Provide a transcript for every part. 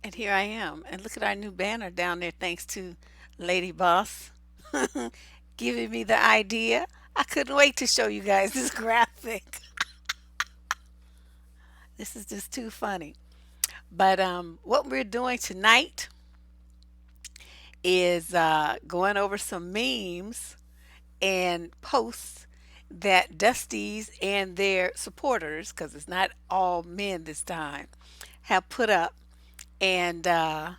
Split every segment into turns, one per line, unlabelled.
And here I am. And look at our new banner down there, thanks to Lady Boss giving me the idea. I couldn't wait to show you guys this graphic. This is just too funny. But what we're doing tonight is going over some memes and posts that Dusties and their supporters, because it's not all men this time, have put up. And I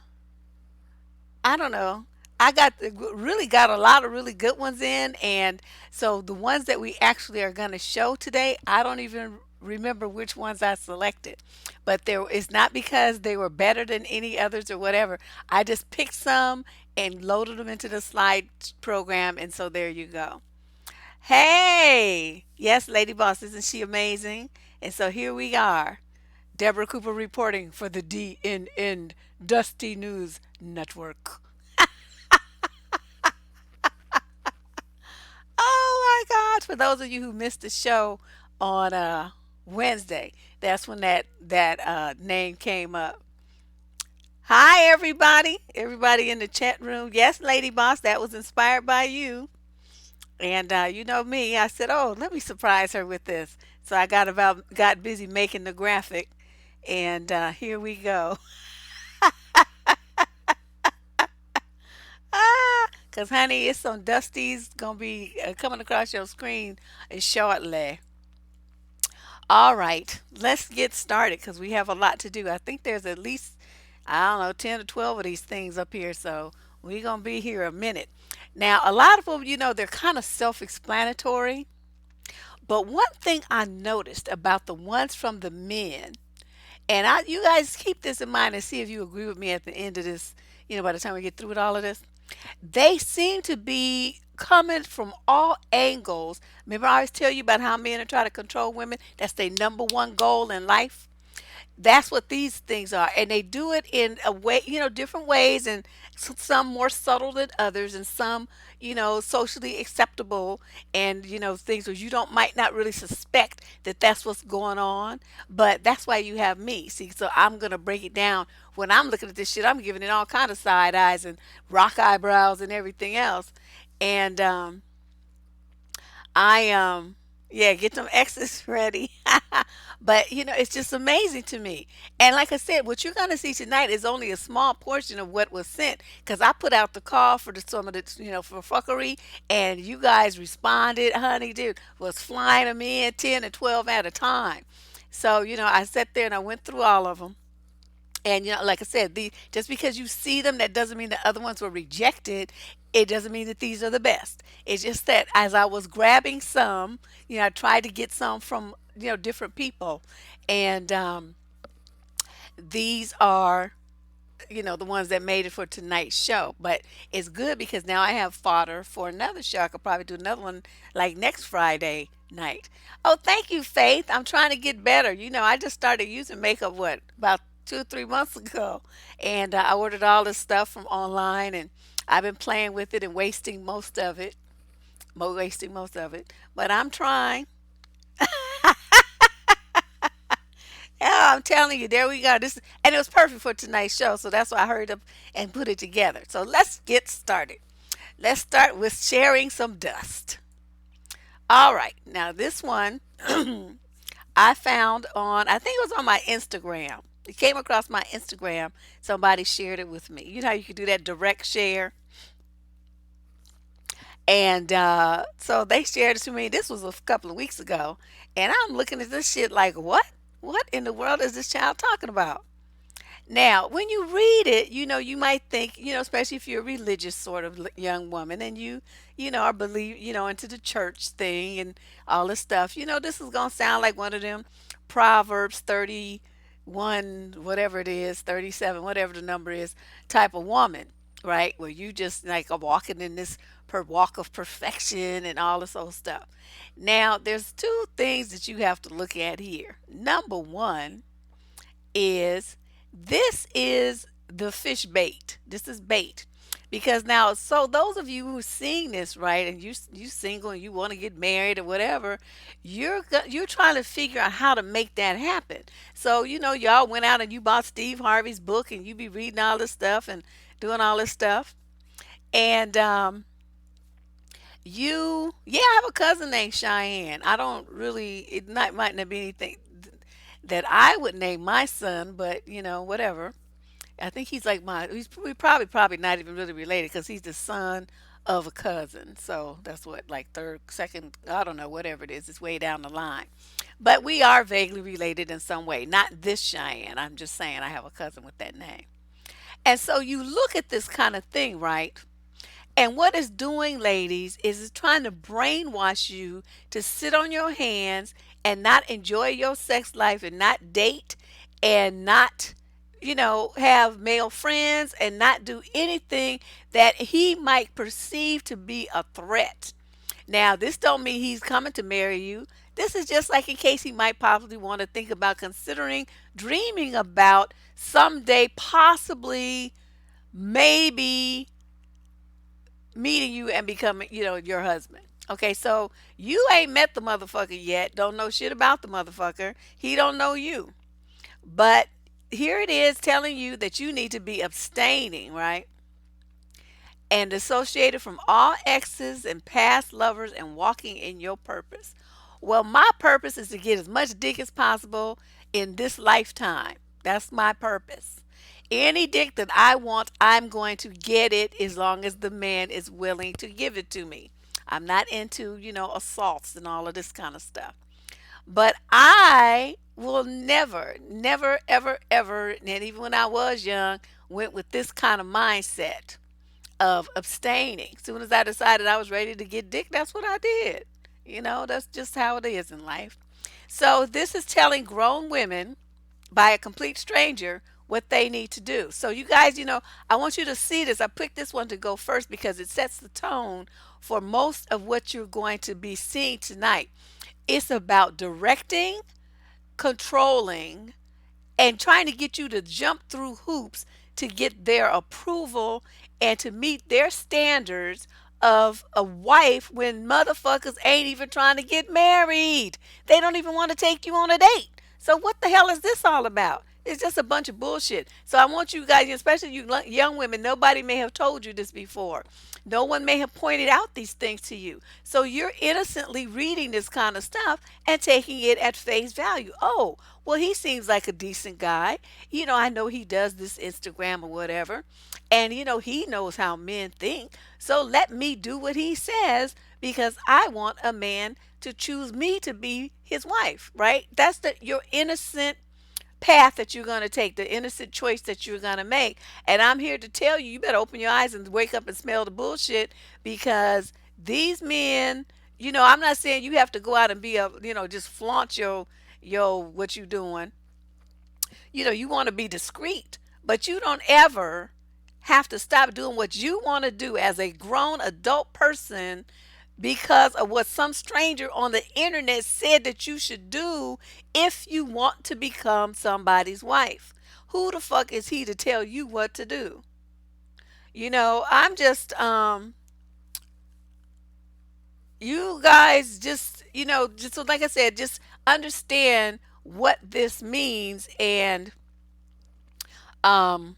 don't know. I really got a lot of really good ones in, and so the ones that we actually are going to show today, I don't even remember which ones I selected. But there it's not because they were better than any others or whatever. I just picked some and loaded them into the slide program, and so there you go. Hey, yes, Lady Boss, isn't she amazing? And so here we are. Deborah Cooper reporting for the DNN Dusty News Network. Oh my gosh! For those of you who missed the show on Wednesday, that's when that name came up. Hi everybody, everybody in the chat room. Yes, Lady Boss, that was inspired by you. And you know me, I said, "Oh, let me surprise her with this." So I got busy making the graphic, and here we go. Cause honey, it's some Dusties gonna be coming across your screen shortly. All right, let's get started because we have a lot to do. I think there's at least, I don't know, 10 or 12 of these things up here, so we're going to be here a minute. Now, a lot of them, they're kind of self explanatory, but one thing I noticed about the ones from the men, and you guys keep this in mind and see if you agree with me at the end of this, by the time we get through with all of this, they seem to be coming from all angles. Remember, I always tell you about how men are trying to control women? That's their number one goal in life. That's what these things are. And they do it in a way, different ways, and some more subtle than others, and some, socially acceptable, and, things where you don't might not really suspect that that's what's going on. But that's why you have me. See, so I'm going to break it down. When I'm looking at this shit, I'm giving it all kind of side eyes and rock eyebrows and everything else. And yeah, get them X's ready. But it's just amazing to me. And like I said, what you're gonna see tonight is only a small portion of what was sent. Cause I put out the call for some of the for fuckery, and you guys responded, honey, dude, was flying them in 10 or 12 at a time. So, I sat there and I went through all of them. And like I said, just because you see them, that doesn't mean the other ones were rejected. It doesn't mean that these are the best. It's just that as I was grabbing some, I tried to get some from different people, and these are the ones that made it for tonight's show. But it's good because now I have fodder for another show. I could probably do another one like next Friday night. Oh, thank you, Faith. I'm trying to get better. I just started using makeup about 2 or 3 months ago, and I ordered all this stuff from online, and I've been playing with it and wasting most of it. But I'm trying. Yeah, I'm telling you, there we go. And it was perfect for tonight's show, so that's why I hurried up and put it together. So let's get started. Let's start with sharing some dust. All right, now this one I found on, I think it was on my Instagram. It came across my Instagram. Somebody shared it with me. You know how you can do that direct share? And so they shared it to me. This was a couple of weeks ago. And I'm looking at this shit like, what? What in the world is this child talking about? Now, when you read it, you might think, especially if you're a religious sort of young woman and are believe, into the church thing and all this stuff, this is going to sound like one of them Proverbs 31, whatever it is, 37, whatever the number is, type of woman, right? Where you just like are walking in this per walk of perfection and all this old stuff. Now, there's two things that you have to look at here. Number one, is this is the fish bait. This is bait. Because now, so those of you who seeing this, right, and you single and you want to get married or whatever, you're trying to figure out how to make that happen. So y'all went out and you bought Steve Harvey's book and you be reading all this stuff and doing all this stuff. And yeah, I have a cousin named Cheyenne. I don't really, it not might not be anything that I would name my son, but whatever. I think he's like we probably not even really related because he's the son of a cousin. So that's what, like third, second, I don't know, whatever it is. It's way down the line. But we are vaguely related in some way. Not this Cheyenne. I'm just saying I have a cousin with that name. And so you look at this kind of thing, right? And what it's doing, ladies, is it's trying to brainwash you to sit on your hands and not enjoy your sex life and not date and not, have male friends and not do anything that he might perceive to be a threat. Now, this don't mean he's coming to marry you. This is just like in case he might possibly want to think about considering, dreaming about someday possibly, maybe meeting you and becoming, your husband. Okay, so you ain't met the motherfucker yet. Don't know shit about the motherfucker. He don't know you. But here it is telling you that you need to be abstaining, right? And dissociated from all exes and past lovers and walking in your purpose. Well, my purpose is to get as much dick as possible in this lifetime. That's my purpose. Any dick that I want, I'm going to get it as long as the man is willing to give it to me. I'm not into, assaults and all of this kind of stuff. But I will never, never, ever, ever, and even when I was young, went with this kind of mindset of abstaining. As soon as I decided I was ready to get dick, that's what I did. That's just how it is in life. So this is telling grown women by a complete stranger what they need to do. So you guys, I want you to see this. I picked this one to go first because it sets the tone for most of what you're going to be seeing tonight. It's about directing, controlling, and trying to get you to jump through hoops to get their approval and to meet their standards of a wife when motherfuckers ain't even trying to get married. They don't even want to take you on a date. So what the hell is this all about? It's just a bunch of bullshit. So I want you guys, especially you young women, nobody may have told you this before. No one may have pointed out these things to you. So you're innocently reading this kind of stuff and taking it at face value. Oh, well, he seems like a decent guy. I know he does this Instagram or whatever. And, he knows how men think. So let me do what he says because I want a man to choose me to be his wife, right? That's your innocent path that you're going to take, the innocent choice that you're going to make. And I'm here to tell you, you better open your eyes and wake up and smell the bullshit because these men, I'm not saying you have to go out and be just flaunt your what you doing. You want to be discreet, but you don't ever have to stop doing what you want to do as a grown adult person because of what some stranger on the internet said that you should do if you want to become somebody's wife. Who the fuck is he to tell you what to do? I'm just you guys just so like I said, just understand what this means and um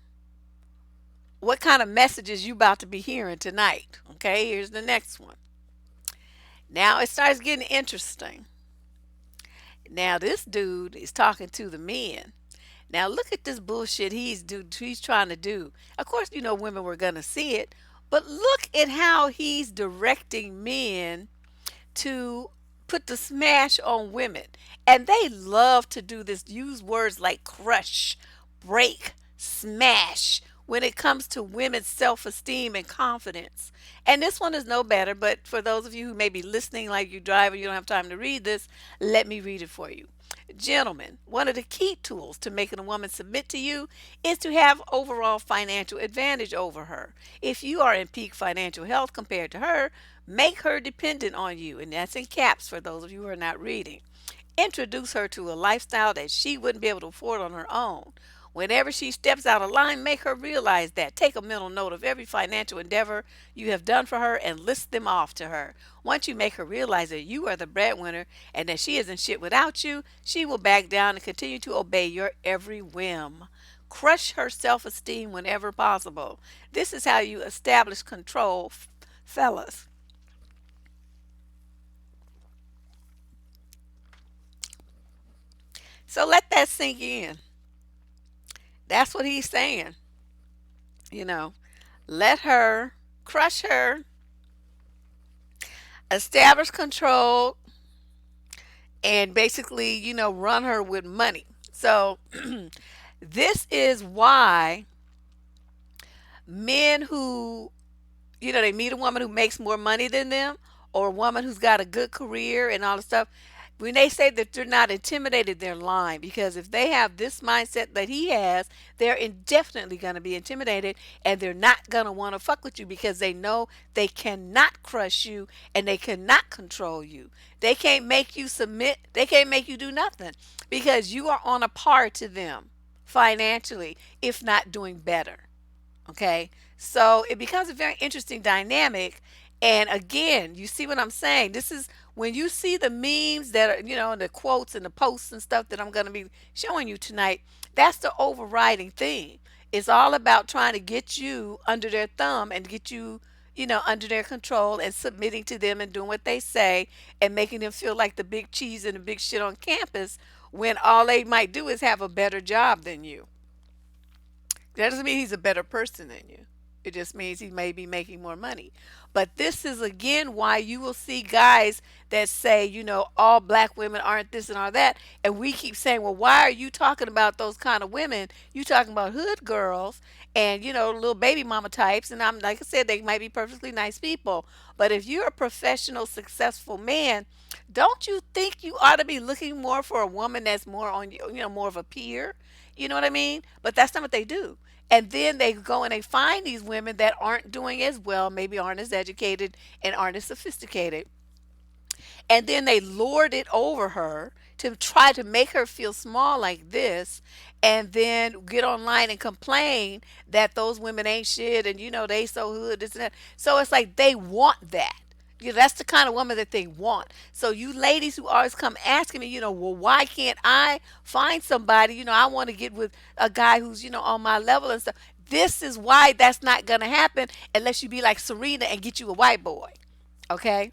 what kind of messages you about to be hearing tonight. Okay, here's the next one. Now it starts getting interesting. Now this dude is talking to the men. Now look at this bullshit he's trying to do. Of course, women were gonna see it, but look at how he's directing men to put the smash on women. And they love to do this, use words like crush, break, smash when it comes to women's self esteem and confidence. And this one is no better, but for those of you who may be listening like you drive or you don't have time to read this, let me read it for you. Gentlemen, one of the key tools to making a woman submit to you is to have overall financial advantage over her. If you are in peak financial health compared to her, make her dependent on you, and that's in caps for those of you who are not reading. Introduce her to a lifestyle that she wouldn't be able to afford on her own. Whenever she steps out of line, make her realize that. Take a mental note of every financial endeavor you have done for her and list them off to her. Once you make her realize that you are the breadwinner and that she isn't shit without you, she will back down and continue to obey your every whim. Crush her self esteem whenever possible. This is how you establish control, fellas. So let that sink in. That's what he's saying. You know, let her crush her, establish control, and basically, run her with money. So, this is why men who, they meet a woman who makes more money than them or a woman who's got a good career and all the stuff. When they say that they're not intimidated, they're lying because if they have this mindset that he has, they're indefinitely going to be intimidated and they're not going to want to fuck with you because they know they cannot crush you and they cannot control you. They can't make you submit, they can't make you do nothing because you are on a par to them financially, if not doing better. Okay. So it becomes a very interesting dynamic. And again, you see what I'm saying? This is when you see the memes that are, and the quotes and the posts and stuff that I'm going to be showing you tonight. That's the overriding theme. It's all about trying to get you under their thumb and get you, under their control and submitting to them and doing what they say and making them feel like the big cheese and the big shit on campus when all they might do is have a better job than you. That doesn't mean he's a better person than you. It just means he may be making more money. But this is again why you will see guys that say, all black women aren't this and all that. And we keep saying, well, why are you talking about those kind of women? You talking about hood girls and, little baby mama types. And I'm like I said, they might be perfectly nice people. But if you're a professional, successful man, don't you think you ought to be looking more for a woman that's more on you, more of a peer? You know what I mean? But that's not what they do. And then they go and they find these women that aren't doing as well, maybe aren't as educated and aren't as sophisticated. And then they lord it over her to try to make her feel small like this. And then get online and complain that those women ain't shit and, they so hood, this and that. So it's like they want that. That's the kind of woman that they want. So you ladies who always come asking me, well, why can't I find somebody? I want to get with a guy who's, on my level and stuff. This is why that's not going to happen unless you be like Serena and get you a white boy. Okay?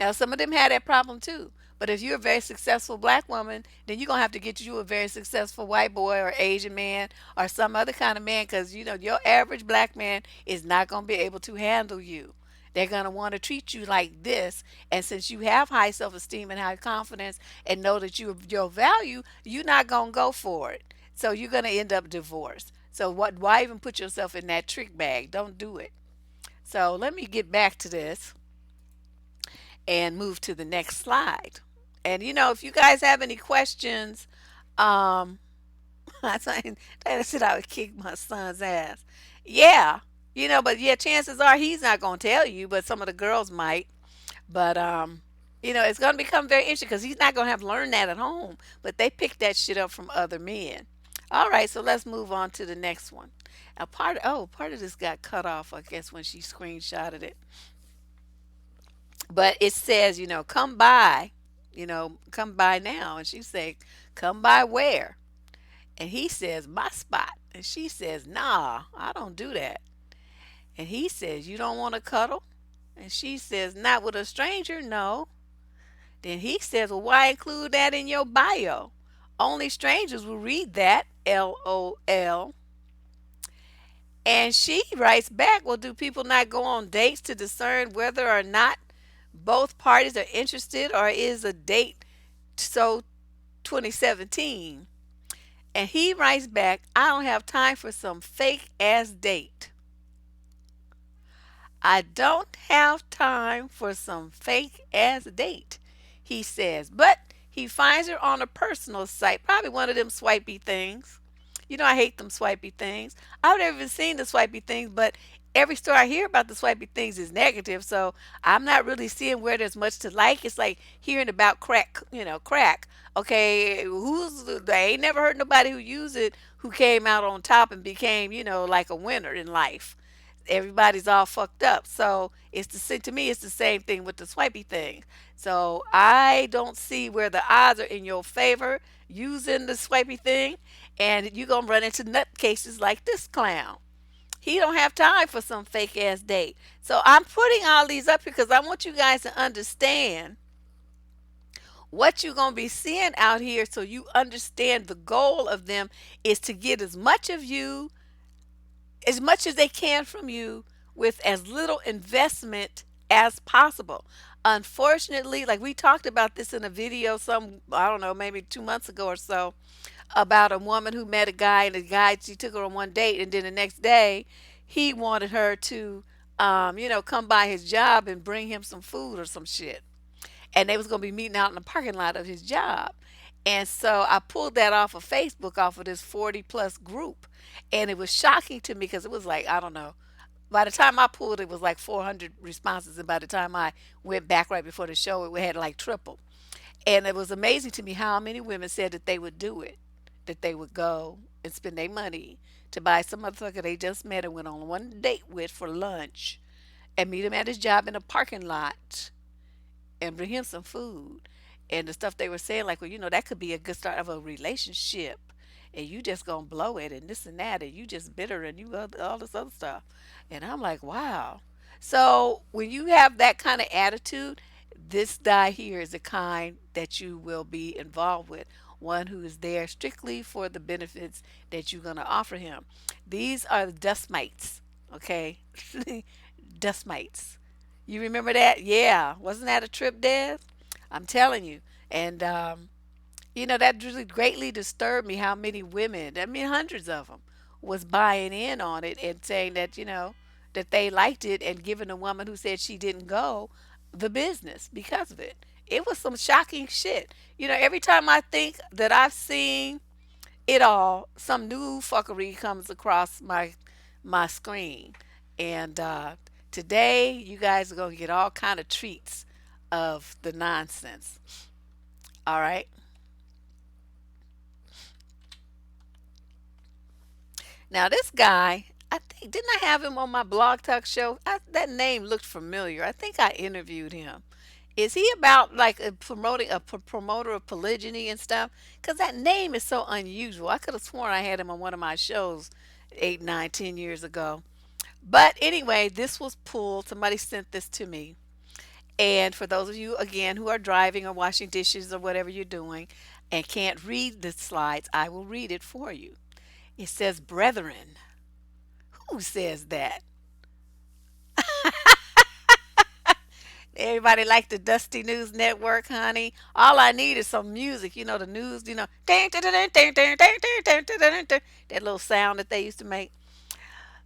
Now, some of them had that problem too. But if you're a very successful black woman, then you're going to have to get you a very successful white boy or Asian man or some other kind of man because, your average black man is not going to be able to handle you. They're going to want to treat you like this. And since you have high self esteem and high confidence and know that your value, you're not going to go for it. So you're going to end up divorced. So why even put yourself in that trick bag? Don't do it. So let me get back to this and move to the next slide. And if you guys have any questions, um, I said I would kick my son's ass. Yeah, but yeah, chances are he's not gonna tell you, but some of the girls might. But it's gonna become very interesting because he's not gonna have learned that at home. But they picked that shit up from other men. All right, so let's move on to the next one. Now, part of this got cut off, I guess, when she screenshotted it. But it says, come by now. And she said, come by where? And he says, my spot. And she says, nah, I don't do that. And he says, you don't want to cuddle? And she says, not with a stranger, no. Then he says, well, why include that in your bio? Only strangers will read that, LOL. And she writes back, well, do people not go on dates to discern whether or not both parties are interested, or is a date so 2017? And he writes back, I don't have time for some fake ass date. I don't have time for some fake ass date, he says. But he finds her on a personal site, probably one of them swipey things. I hate them swipey things. I've never even seen the swipey things, but every story I hear about the swipey things is negative. So I'm not really seeing where there's much to like. It's like hearing about crack, crack. Okay, they ain't never heard nobody who used it who came out on top and became, like a winner in life. Everybody's all fucked up. So to me, it's the same thing with the swipey thing. So I don't see where the odds are in your favor using the swipey thing, and you're gonna run into nutcases like this clown. He don't have time for some fake ass date. So I'm putting all these up here because I want you guys to understand what you're going to be seeing out here, so you understand the goal of them is to get as much as they can from you with as little investment as possible. Unfortunately, like we talked about this in a video I don't know, maybe 2 months ago or so, about a woman who met a guy, and the guy, she took her on one date, and then the next day he wanted her to come by his job and bring him some food or some shit, and they was going to be meeting out in the parking lot of his job. And so I pulled that off of Facebook, off of this 40 plus group, and it was shocking to me because it was like, I don't know, by the time I pulled it was like 400 responses, and by the time I went back right before the show it had like triple. And it was amazing to me how many women said that they would do it, that they would go and spend their money to buy some motherfucker they just met and went on one date with for lunch, and meet him at his job in a parking lot and bring him some food. And the stuff they were saying, like, well, that could be a good start of a relationship. And you just gonna blow it and this and that, and you just bitter and you all this other stuff. And I'm like, wow. So when you have that kind of attitude, this guy here is the kind that you will be involved with. One who is there strictly for the benefits that you're gonna offer him. These are the dust mites, okay? Dust mites. You remember that? Yeah. Wasn't that a trip, Dev? I'm telling you. And, that really greatly disturbed me how many women, I mean, hundreds of them, was buying in on it and saying that, that they liked it, and giving a woman who said she didn't go the business because of it. It was some shocking shit. Every time I think that I've seen it all, some new fuckery comes across my screen. And today you guys are going to get all kind of treats of the nonsense. All right. Now this guy, I think, didn't I have him on my blog talk show? That name looked familiar. I think I interviewed him. Is he about like promoting promoter of polygyny and stuff? Because that name is so unusual. I could have sworn I had him on one of my shows 8, 9, 10 years ago. But anyway, this was pulled. Somebody sent this to me. And for those of you, again, who are driving or washing dishes or whatever you're doing and can't read the slides, I will read it for you. It says, Brethren. Who says that? Everybody like the Dusty News Network, honey. All I need is some music. The news, that little sound that they used to make.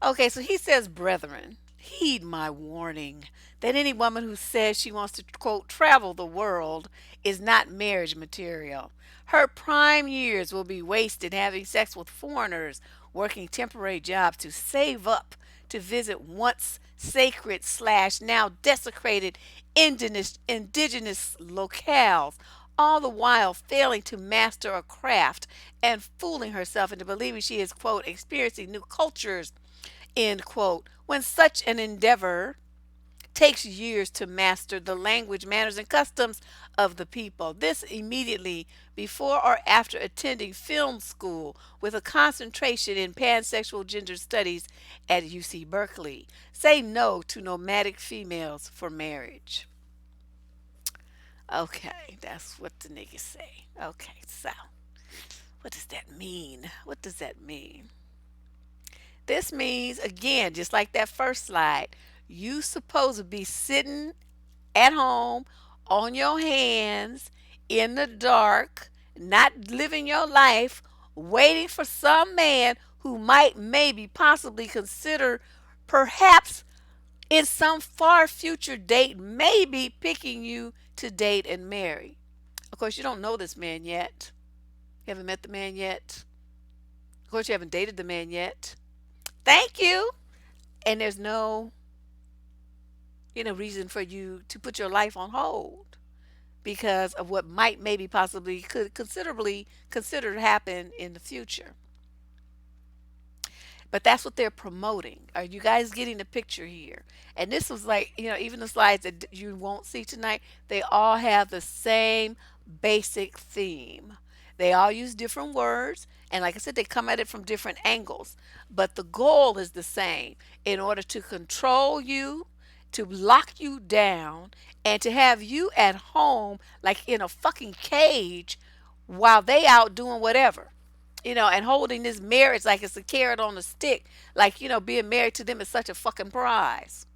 Okay, so he says, Brethren, heed my warning that any woman who says she wants to, quote, travel the world is not marriage material. Her prime years will be wasted having sex with foreigners, working temporary jobs to save up to visit once sacred slash now desecrated indigenous locales, all the while failing to master a craft and fooling herself into believing she is, quote, experiencing new cultures, end quote, when such an endeavor takes years to master the language, manners, and customs of the people. This immediately before or after attending film school with a concentration in pansexual gender studies at UC Berkeley. Say no to nomadic females for marriage. Okay, that's what the niggas say. Okay, so what does that mean? What does that mean? This means, again, just like that first slide, you supposed to be sitting at home on your hands in the dark, not living your life, waiting for some man who might, maybe, possibly consider, perhaps in some far future date, maybe picking you to date and marry. Of course, you don't know this man yet. You haven't met the man yet. Of course, you haven't dated the man yet. Thank you. and there's no, reason for you to put your life on hold because of what might maybe possibly could considerably considered happen in the future. But that's what they're promoting. Are you guys getting the picture here? And this was like, even the slides that you won't see tonight, they all have the same basic theme. They all use different words. And like I said, they come at it from different angles. But the goal is the same in order to control you, to lock you down, and to have you at home like in a fucking cage while they out doing whatever, and holding this marriage like it's a carrot on a stick, like, being married to them is such a fucking prize.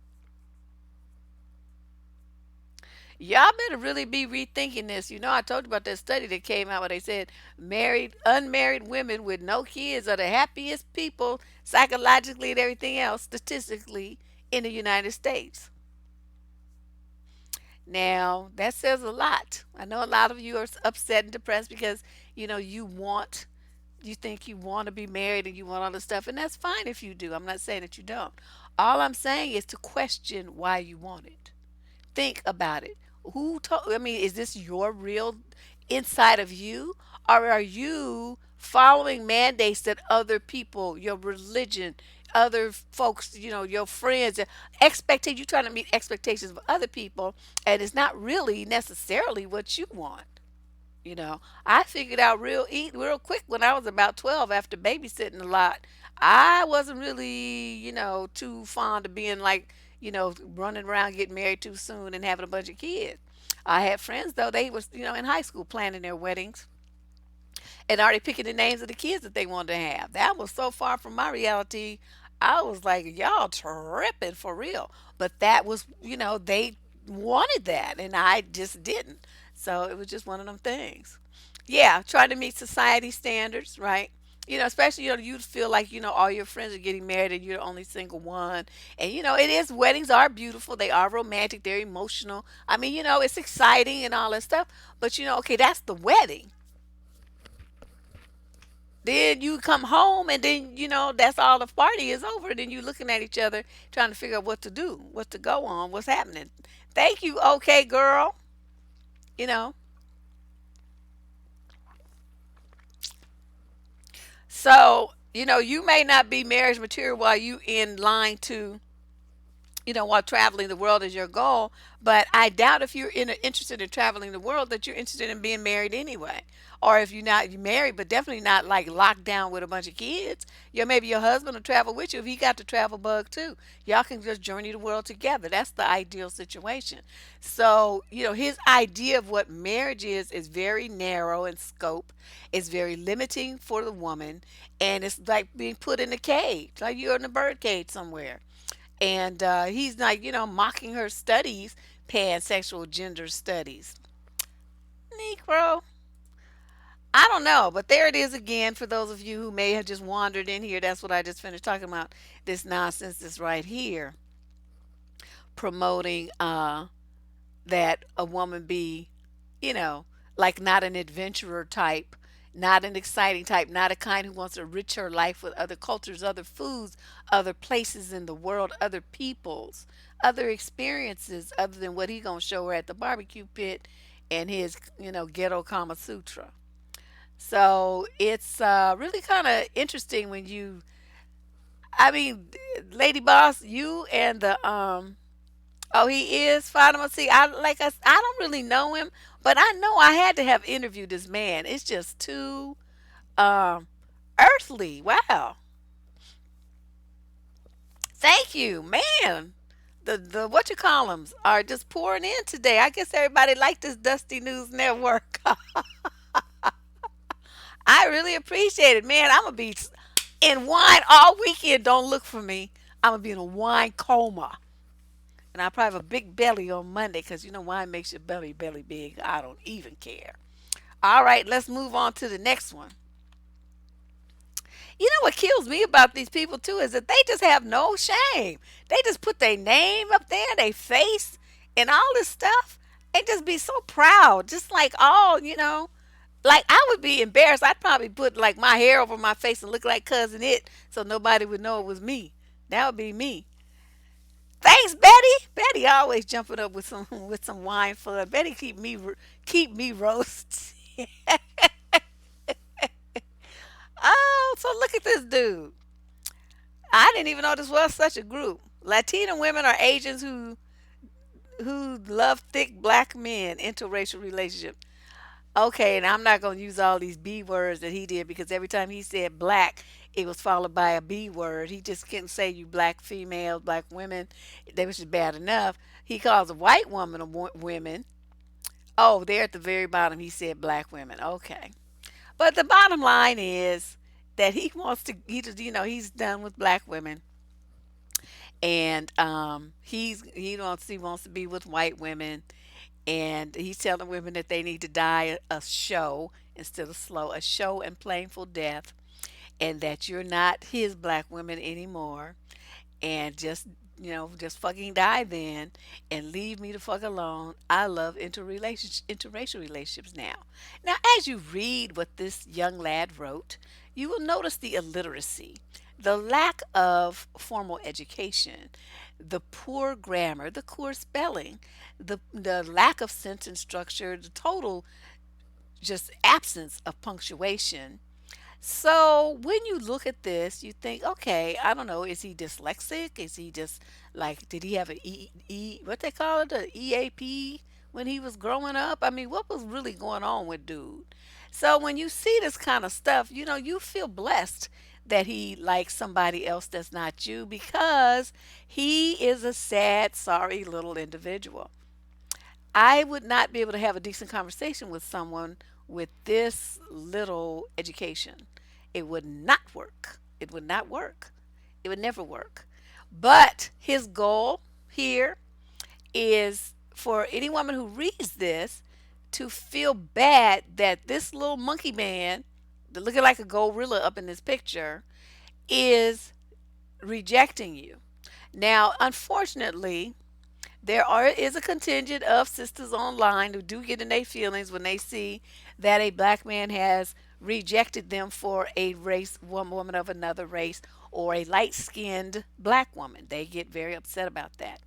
Y'all better really be rethinking this. I told you about that study that came out where they said unmarried women with no kids are the happiest people psychologically and everything else statistically in the United States. Now, that says a lot. I know a lot of you are upset and depressed because, you think you want to be married and you want all this stuff, and that's fine if you do. I'm not saying that you don't. All I'm saying is to question why you want it. Think about it. Who told? I mean, is this your real inside of you, or are you following mandates that other people, your religion, other folks, your friends, expectate you trying to meet expectations of other people, and it's not really necessarily what you want. I figured out real quick when I was about 12 after babysitting a lot. I wasn't really, too fond of being like, running around getting married too soon and having a bunch of kids. I had friends though, they was, in high school planning their weddings and already picking the names of the kids that they wanted to have. That was so far from my reality. I was like, y'all tripping for real. But that was, they wanted that and I just didn't. So it was just one of them things. Yeah, try to meet society standards, right? Especially, you feel like, all your friends are getting married and you're the only single one. And, it is, weddings are beautiful. They are romantic. They're emotional. I mean, it's exciting and all that stuff. But, okay, that's the wedding. Then you come home and then, that's all the party is over. Then you looking at each other trying to figure out what to do, what to go on, what's happening. Thank you, okay, girl. You know. So, you may not be marriage material while you in line to, while traveling the world is your goal. But I doubt if you're interested in traveling the world that you're interested in being married anyway. Or if you're married, but definitely not like locked down with a bunch of kids. Maybe your husband will travel with you if he got the travel bug too. Y'all can just journey the world together. That's the ideal situation. So, his idea of what marriage is very narrow in scope. It's very limiting for the woman. And it's like being put in a cage, like you're in a bird cage somewhere. And he's like, mocking her studies, pansexual gender studies. Negro. I don't know, but there it is again for those of you who may have just wandered in here. That's what I just finished talking about. This nonsense is right here promoting that a woman be, you know, like not an adventurer type, not an exciting type, not a kind who wants to enrich her life with other cultures, other foods, other places in the world, other peoples, other experiences other than what he gonna show her at the barbecue pit and his, ghetto Kama Sutra. So it's really kind of interesting when I mean, Lady Boss, you and the oh, he is Fatima. See, I don't really know him, but I know I had to have interviewed this man. It's just too um earthly. Wow. Thank you, man. The what you call 'ems are just pouring in today. I guess everybody liked this Dusty News Network. I really appreciate it, man. I'm gonna be in wine all weekend. Don't look for me. I'm gonna be in a wine coma. And I probably have a big belly on Monday because wine makes your belly big. I don't even care. All right, let's move on to the next one. What kills me about these people too is that they just have no shame. They just put their name up there, their face, and all this stuff, and just be so proud. Just like like I would be embarrassed. I'd probably put like my hair over my face and look like cousin it so nobody would know it was me. That would be me. Thanks, Betty. Betty always jumping up with some wine fun. Betty keep me roast. Oh, so look at this dude. I didn't even know this was such a group. Latina women are Asians who love thick black men, interracial relationship. Okay, and I'm not gonna use all these B words that he did because every time he said black, it was followed by a B word. He just couldn't say you black females, black women. That was just bad enough. He calls a white woman women. Oh, there at the very bottom, he said black women. Okay, but the bottom line is that he wants to. He just, he's done with black women, and he wants to be with white women, and he's telling women that they need to die a show instead of slow, a show and painful death, and that you're not his black women anymore, and just fucking die then and leave me the fuck alone. I love interracial relationships now. Now, as you read what this young lad wrote, you will notice the illiteracy, the lack of formal education, the poor grammar, the poor spelling, the lack of sentence structure, the total just absence of punctuation. So when you look at this, you think, okay, I don't know, is he dyslexic? Is he just like, did he have an what they call it, the EAP when he was growing up? I mean, what was really going on with dude? So when you see this kind of stuff, you feel blessed that he likes somebody else that's not you because he is a sad, sorry little individual. I would not be able to have a decent conversation with someone with this little education. It would not work. It would not work. It would never work. But his goal here is for any woman who reads this to feel bad that this little monkey man, looking like a gorilla up in this picture, is rejecting you. Now, unfortunately, is a contingent of sisters online who do get in their feelings when they see that a black man has rejected them for a race, one woman of another race, or a light skinned black woman. They get very upset about that.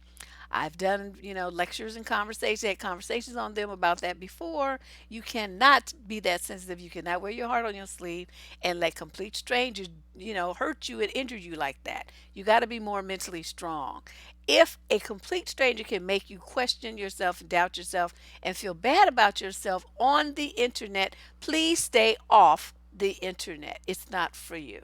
I've done, lectures and conversations, had conversations on them about that before. You cannot be that sensitive. You cannot wear your heart on your sleeve and let complete strangers, hurt you and injure you like that. You got to be more mentally strong. If a complete stranger can make you question yourself and doubt yourself and feel bad about yourself on the internet, please stay off the internet. It's not for you.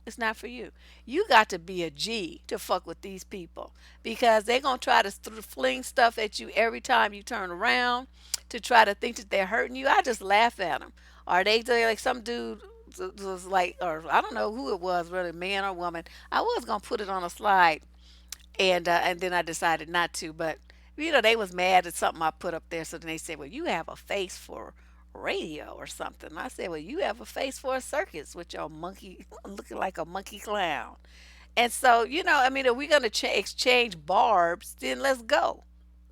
It's not for you. You got to be a G to fuck with these people because they're going to try to fling stuff at you every time you turn around to try to think that they're hurting you. I just laugh at them. Or they like some dude was like, or I don't know who it was, really, man or woman. I was going to put it on a slide, and then I decided not to. But they was mad at something I put up there. So then they said, "Well, you have a face for radio or something." I said, "Well, you have a face for a circus with your monkey looking like a monkey clown." And so, I mean, if we're gonna exchange barbs, then let's go.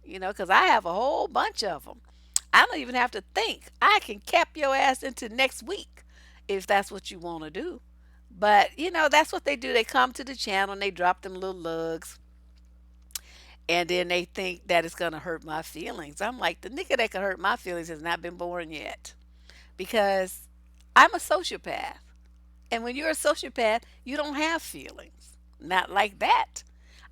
Because I have a whole bunch of them. I don't even have to think. I can cap your ass into next week if that's what you want to do. But that's what they do. They come to the channel and they drop them little lugs, and then they think that it's gonna hurt my feelings. I'm like, the nigga that can hurt my feelings has not been born yet, because I'm a sociopath. And when you're a sociopath, you don't have feelings. Not like that.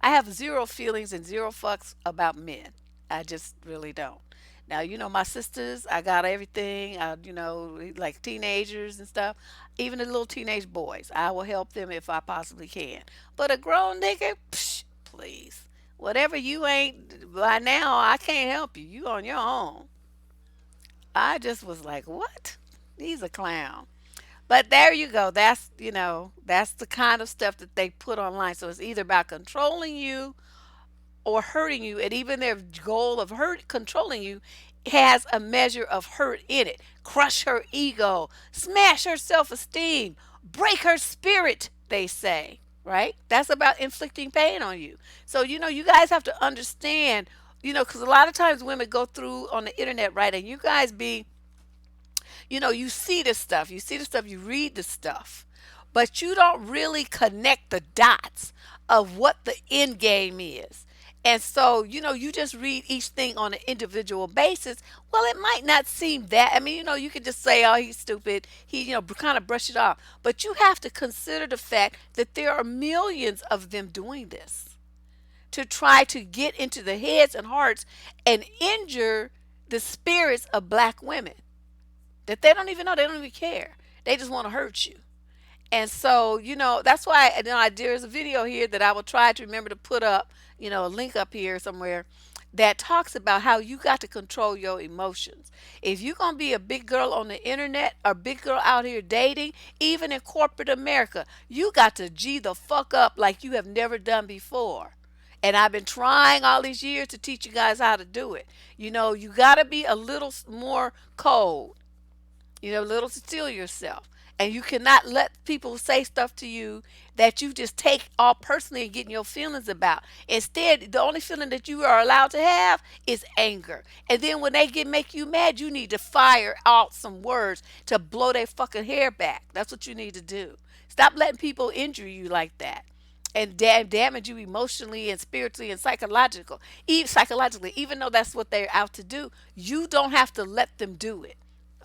I have zero feelings and zero fucks about men. I just really don't. Now, my sisters, I got everything, like teenagers and stuff. Even the little teenage boys, I will help them if I possibly can. But a grown nigga, psh, please. Whatever you ain't by now, I can't help you. You on your own. I just was like, what? He's a clown. But there you go. That's the kind of stuff that they put online. So it's either about controlling you or hurting you, and even their goal of controlling you has a measure of hurt in it. Crush her ego, smash her self-esteem, break her spirit, they say, right? That's about inflicting pain on you. So you guys have to understand, because a lot of times women go through on the internet, right? And you guys you see the stuff, you read the stuff, but you don't really connect the dots of what the end game is. And so, you just read each thing on an individual basis. Well, it might not seem that. I mean, you could just say, oh, he's stupid. He, kind of brush it off. But you have to consider the fact that there are millions of them doing this to try to get into the heads and hearts and injure the spirits of black women that they don't even know. They don't even care. They just want to hurt you. And so, that's why there's a video here that I will try to remember to put up, a link up here somewhere that talks about how you got to control your emotions. If you're going to be a big girl on the internet or big girl out here dating, even in corporate America, you got to G the fuck up like you have never done before. And I've been trying all these years to teach you guys how to do it. You got to be a little more cold, little to steal yourself. And you cannot let people say stuff to you that you just take all personally and get in your feelings about. Instead, the only feeling that you are allowed to have is anger. And then when they make you mad, you need to fire out some words to blow their fucking hair back. That's what you need to do. Stop letting people injure you like that and damage you emotionally and spiritually and psychologically, even though that's what they're out to do. You don't have to let them do it.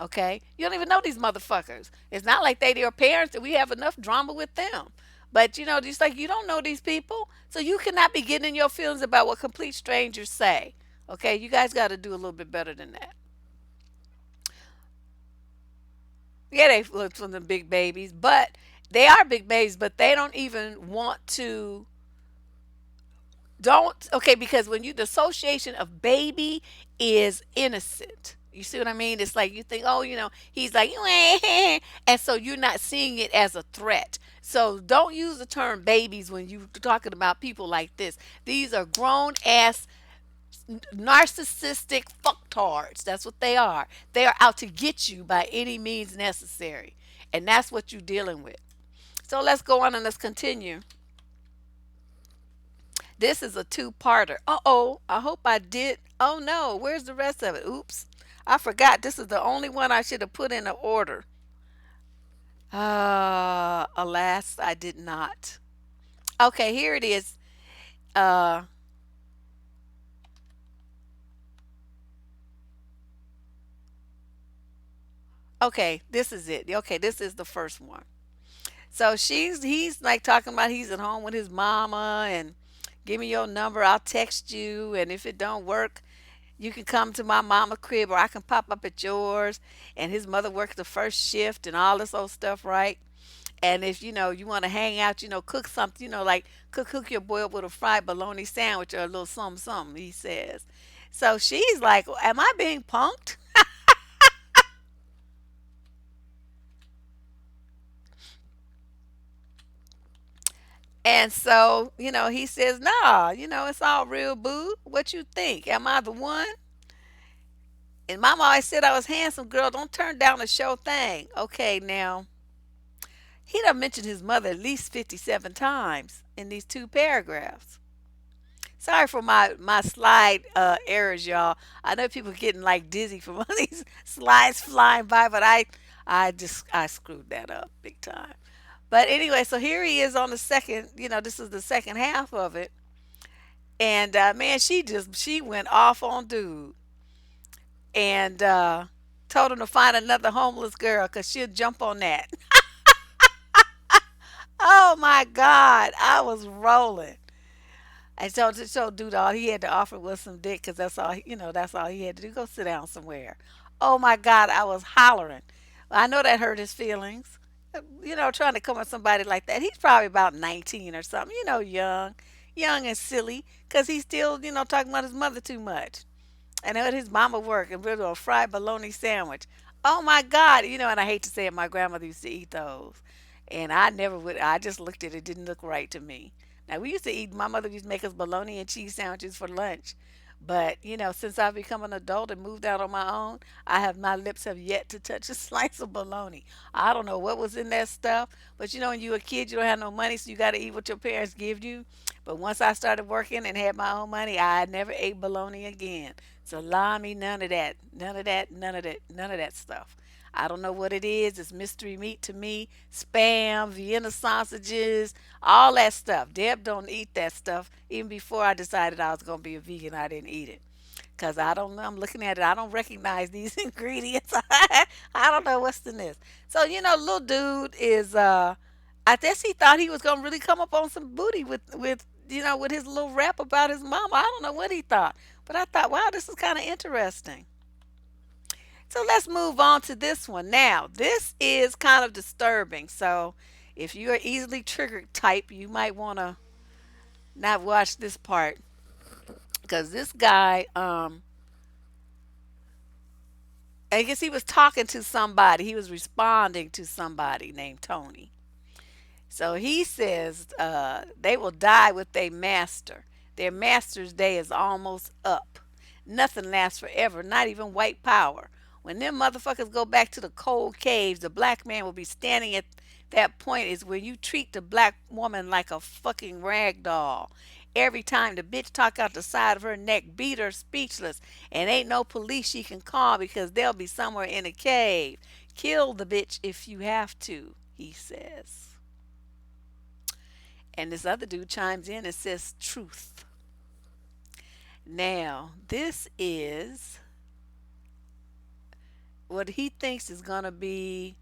Okay? You don't even know these motherfuckers. It's not like they their parents and we have enough drama with them. But just like you don't know these people, so you cannot be getting in your feelings about what complete strangers say. Okay? You guys got to do a little bit better than that. Yeah, they look from the big babies, but they are big babies, but they don't even want to. Don't, okay, because when the association of baby is innocent. You see what I mean? It's like you think, oh, he's like, and so you're not seeing it as a threat. So don't use the term babies when you're talking about people like this. These are grown ass narcissistic fucktards. That's what they are. They are out to get you by any means necessary. And that's what you're dealing with. So let's go on and let's continue. This is a two-parter. Uh-oh, I hope I did. Oh no, where's the rest of it? Oops. I forgot. This is the only one I should have put in an order. Alas, I did not. Okay, here it is. Uh, okay, this is it. Okay, this is the first one. So he's like talking about he's at home with his mama and give me your number, I'll text you, and if it don't work, you can come to my mama crib or I can pop up at yours. And his mother works the first shift and all this old stuff, right? And if you want to hang out, cook something, like cook your boy up with a fried bologna sandwich or a little something, something, he says. So she's like, am I being punked? And so, he says, nah, it's all real, boo. What you think? Am I the one? And mama always said I was handsome, girl. Don't turn down a show thing. Okay, now, he done mentioned his mother at least 57 times in these two paragraphs. Sorry for my slide errors, y'all. I know people getting like dizzy from all these slides flying by, but I screwed that up big time. But anyway, so here he is on the second. This is the second half of it, and man, she went off on dude and told him to find another homeless girl because she'll jump on that. Oh my God, I was rolling. And so dude, all he had to offer was some dick because that's all he had to do. Go sit down somewhere. Oh my God, I was hollering. I know that hurt his feelings. Trying to come with somebody like that. He's probably about 19 or something, young and silly because he's still, talking about his mother too much. And let his mama work and build a fried bologna sandwich. Oh my God, and I hate to say it, my grandmother used to eat those. And I never would, I just looked at it, it didn't look right to me. Now, we used to eat, my mother used to make us bologna and cheese sandwiches for lunch. But, since I've become an adult and moved out on my own, my lips have yet to touch a slice of bologna. I don't know what was in that stuff, but when you were a kid, you don't have no money, so you got to eat what your parents give you. But once I started working and had my own money, I never ate bologna again. Salami, none of that. None of that, none of that, none of that stuff. I don't know what it is. It's mystery meat to me. Spam, Vienna sausages, all that stuff. Deb don't eat that stuff. Even before I decided I was going to be a vegan, I didn't eat it. Because I don't know. I'm looking at it. I don't recognize these ingredients. I don't know what's in this. So, little dude is, I guess he thought he was going to really come up on some booty with his little rap about his mama. I don't know what he thought. But I thought, wow, this is kind of interesting. So let's move on to this one. Now, this is kind of disturbing. So if you are easily triggered type, you might want to not watch this part because this guy, I guess he was talking to somebody. He was responding to somebody named Tony. So he says they will die with their master. Their master's day is almost up. Nothing lasts forever, not even white power. When them motherfuckers go back to the cold caves, the black man will be standing at that point is where you treat the black woman like a fucking rag doll. Every time the bitch talk out the side of her neck, beat her speechless, and ain't no police she can call because they'll be somewhere in a cave. Kill the bitch if you have to, he says. And this other dude chimes in and says, truth. Now, this is what he thinks is going to be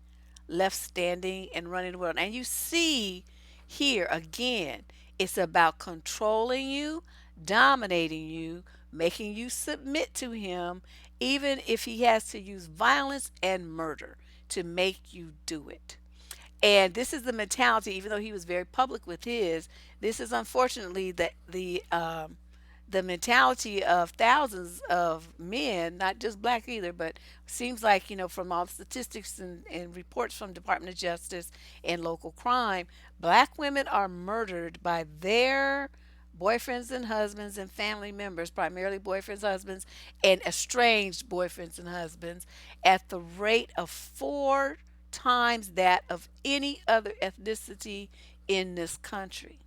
left standing and running the world. And you see here again, it's about controlling you, dominating you, making you submit to him, even if he has to use violence and murder to make you do it. And this is the mentality, even though he was very public with his, this is unfortunately the mentality of thousands of men, not just black either, but seems like, from all the statistics and reports from Department of Justice and local crime, black women are murdered by their boyfriends and husbands and family members, primarily boyfriends, husbands, and estranged boyfriends and husbands, at the rate of 4 times that of any other ethnicity in this country.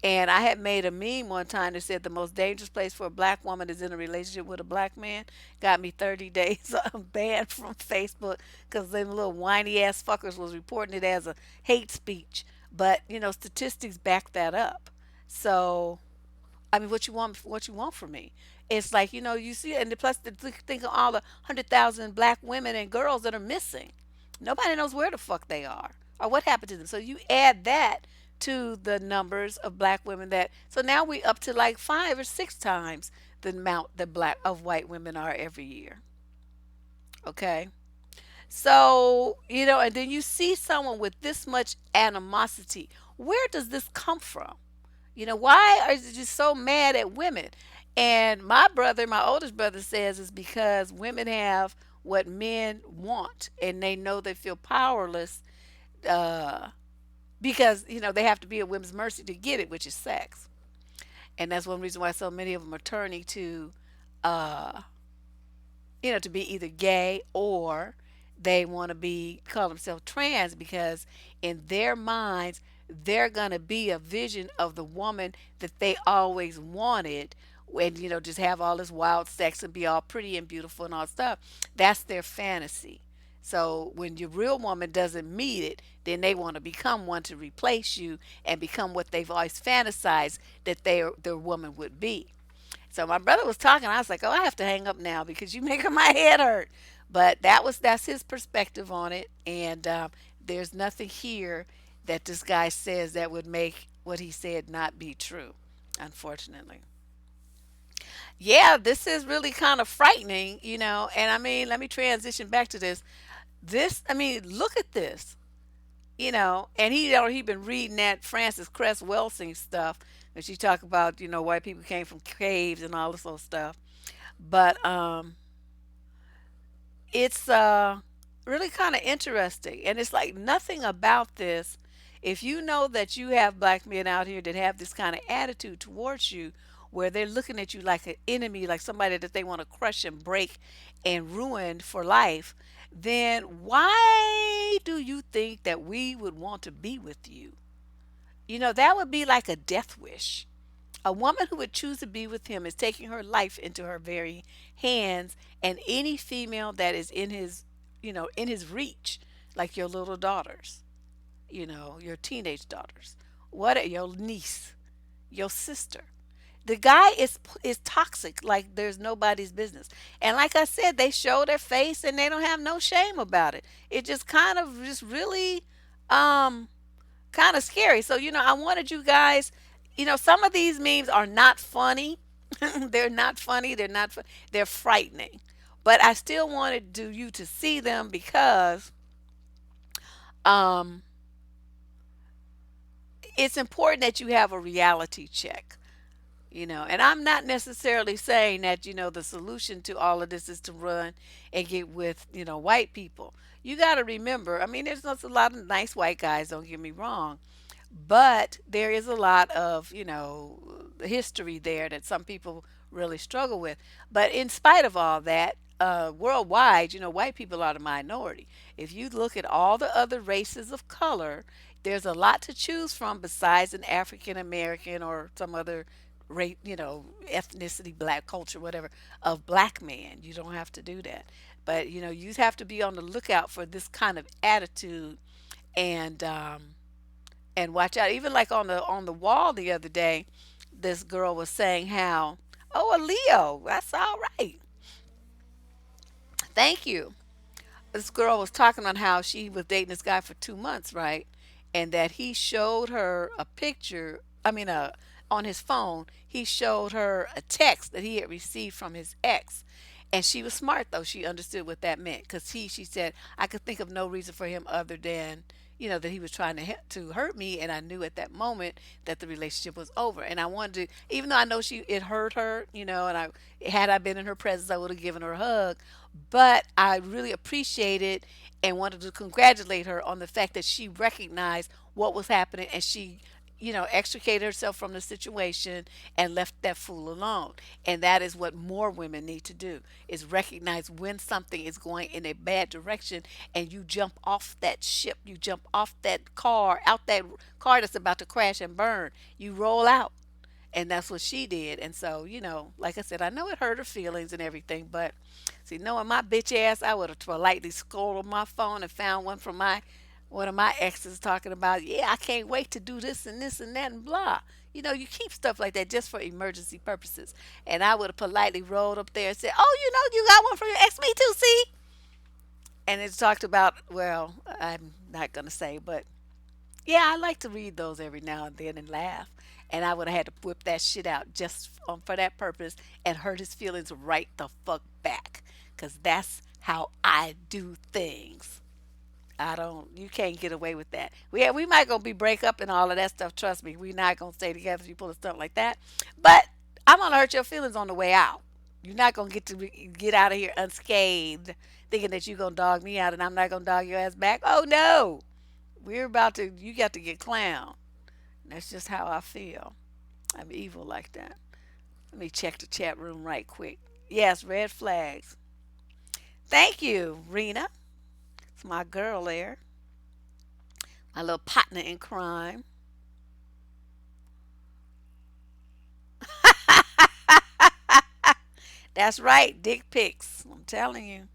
And I had made a meme one time that said the most dangerous place for a black woman is in a relationship with a black man. Got me 30 days banned from Facebook because them little whiny ass fuckers was reporting it as a hate speech. But statistics back that up. So I mean, what you want from me? It's like you see, and plus think of all the 100,000 black women and girls that are missing. Nobody knows where the fuck they are or what happened to them. So you add that to the numbers of black women that so now we up to like 5 or 6 times the amount that black of white women are every year. Okay. So, and then you see someone with this much animosity. Where does this come from? Why are you just so mad at women? And my oldest brother says it's because women have what men want and they know they feel powerless uh, because, they have to be at women's mercy to get it, which is sex. And that's one reason why so many of them are turning uh, to be either gay or they want to be call themselves trans because in their minds they're going to be a vision of the woman that they always wanted and just have all this wild sex and be all pretty and beautiful and all stuff. That's their fantasy. So when your real woman doesn't meet it, then they want to become one to replace you and become what they've always fantasized that their woman would be. So my brother was talking. I was like, "Oh, I have to hang up now because you making my head hurt." But that's his perspective on it, and there's nothing here that this guy says that would make what he said not be true. Unfortunately, yeah, this is really kind of frightening, And I mean, let me transition back to this. I mean, look at this, And he been reading that Frances Cress Welsing stuff, and she talk about white people came from caves and all this old stuff. But it's really kind of interesting, and it's like nothing about this. If you know that you have black men out here that have this kind of attitude towards you, where they're looking at you like an enemy, like somebody that they want to crush and break and ruin for life, then why do you think that we would want to be with you? That would be like a death wish. A woman who would choose to be with him is taking her life into her very hands, and any female that is in his in his reach, like your little daughters, your teenage daughters, your niece, your sister. The guy is toxic like there's nobody's business. And like I said, they show their face and they don't have no shame about it. It just kind of just really um kind of scary. So, I wanted you guys, some of these memes are not funny. They're not funny. They're frightening. But I still wanted you to see them because um, it's important that you have a reality check. And I'm not necessarily saying that the solution to all of this is to run and get with white people. You got to remember, I mean, there's not a lot of nice white guys, don't get me wrong, but there is a lot of history there that some people really struggle with. But in spite of all that, worldwide, white people are the minority. If you look at all the other races of color, there's a lot to choose from besides an African American or some other rate, ethnicity, black culture, whatever, of black man. You don't have to do that. But you have to be on the lookout for this kind of attitude, and watch out. Even like on the wall the other day, this girl was saying how, oh, a Leo, that's all right. Thank you. This girl was talking on how she was dating this guy for 2 months, right? And that he showed her a picture. I mean, on his phone, he showed her a text that he had received from his ex. And she was smart though. She understood what that meant because she said, I could think of no reason for him other than that he was trying to hurt me, and I knew at that moment that the relationship was over. And I wanted to, even though I know it hurt her, and had I been in her presence, I would have given her a hug. But I really appreciated and wanted to congratulate her on the fact that she recognized what was happening, and she extricated herself from the situation and left that fool alone. And that is what more women need to do, is recognize when something is going in a bad direction, and you jump off that ship, you jump off that car, out that car that's about to crash and burn. You roll out. And that's what she did. And so, like I said, I know it hurt her feelings and everything, but see, knowing my bitch ass, I would have politely scrolled on my phone and found one of my exes talking about, yeah, I can't wait to do this and this and that and blah. You keep stuff like that just for emergency purposes. And I would have politely rolled up there and said, oh, you got one from your ex, me too, see? And it talked about, well, I'm not going to say, but yeah, I like to read those every now and then and laugh. And I would have had to whip that shit out just for that purpose and hurt his feelings right the fuck back. Because that's how I do things. I don't. You can't get away with that. We might gonna be break up and all of that stuff. Trust me, we not gonna stay together if you pull a stunt like that. But I'm gonna hurt your feelings on the way out. You're not gonna get out of here unscathed, thinking that you're gonna dog me out and I'm not gonna dog your ass back. Oh no, we're about to. You got to get clown. That's just how I feel. I'm evil like that. Let me check the chat room right quick. Yes, red flags. Thank you, Rena. It's my girl there. My little partner in crime. That's right, dick pics. I'm telling you.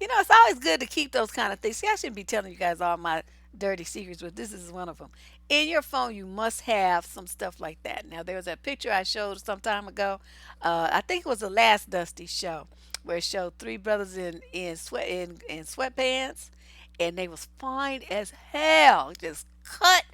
It's always good to keep those kind of things. See, I shouldn't be telling you guys all my dirty secrets, but this is one of them. In your phone, you must have some stuff like that. Now, there was a picture I showed some time ago. I think it was the last Dusty show, where it showed three brothers in sweatpants, and they was fine as hell, just cut,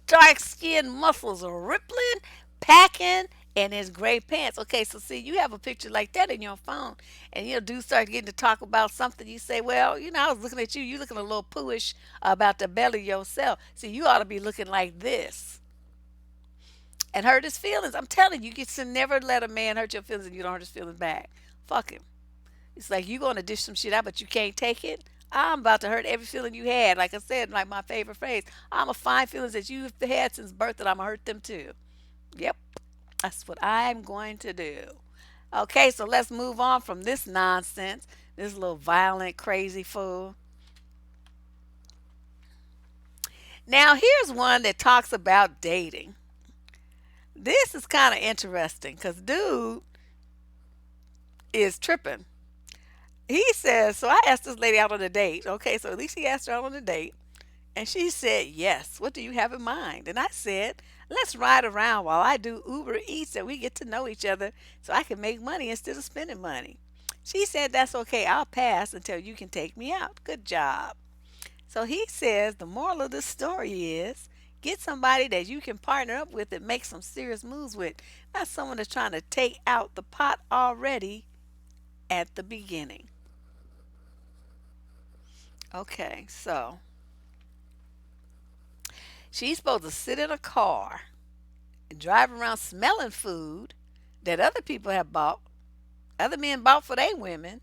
dark skin, muscles are rippling, packing, and his gray pants. Okay, so see, you have a picture like that in your phone, and dudes start getting to talk about something. You say, well, I was looking at you. You looking a little pooish about the belly yourself. See, you ought to be looking like this and hurt his feelings. I'm telling you, you can never let a man hurt your feelings and you don't hurt his feelings back. Fuck him. It's like you going to dish some shit out, but you can't take it. I'm about to hurt every feeling you had. Like I said, like my favorite phrase, I'm going to find feelings that you've had since birth that I'm going to hurt them too. Yep, that's what I'm going to do. Okay, so let's move on from this nonsense. This little violent, crazy fool. Now, here's one that talks about dating. This is kind of interesting because dude is tripping. He says, so I asked this lady out on a date. Okay, so at least he asked her out on a date. And she said, yes. What do you have in mind? And I said, let's ride around while I do Uber Eats and we get to know each other so I can make money instead of spending money. She said, that's okay. I'll pass until you can take me out. Good job. So he says, the moral of this story is get somebody that you can partner up with and make some serious moves with, not someone that's trying to take out the pot already at the beginning. Okay, so she's supposed to sit in a car and drive around smelling food that other people have bought, other men bought for their women,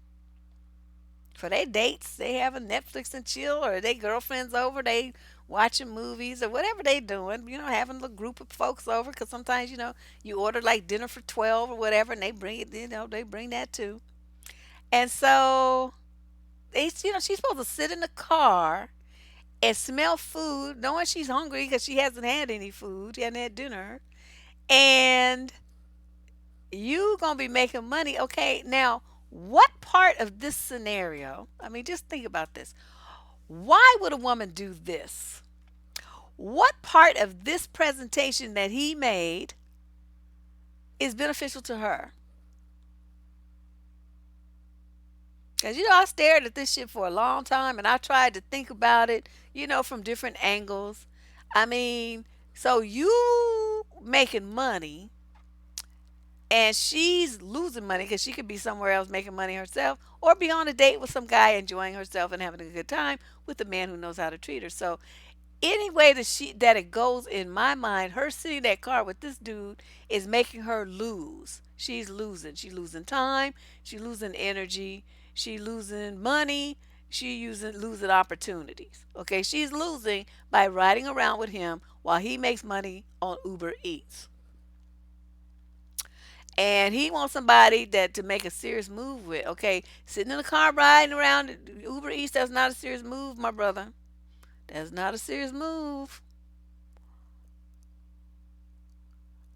for their dates. They having Netflix and chill, or they girlfriends over, they watching movies or whatever they doing. Having a group of folks over because sometimes you order like dinner for 12 or whatever, and they bring it. They bring that too. And so she's supposed to sit in the car and smell food, knowing she's hungry because she hasn't had any food, she hasn't had dinner, and you gonna be making money. Okay, now what part of this scenario? I mean, just think about this. Why would a woman do this? What part of this presentation that he made is beneficial to her? Because I stared at this shit for a long time and I tried to think about it, from different angles. I mean, so you making money and she's losing money because she could be somewhere else making money herself or be on a date with some guy enjoying herself and having a good time with a man who knows how to treat her. So any way that it goes in my mind, her sitting in that car with this dude is making her lose. She's losing. She's losing time. She's losing energy. She's losing money. She's losing opportunities. Okay, she's losing by riding around with him while he makes money on Uber Eats. And he wants somebody that to make a serious move with. Okay, sitting in the car riding around Uber Eats, that's not a serious move, my brother. That's not a serious move.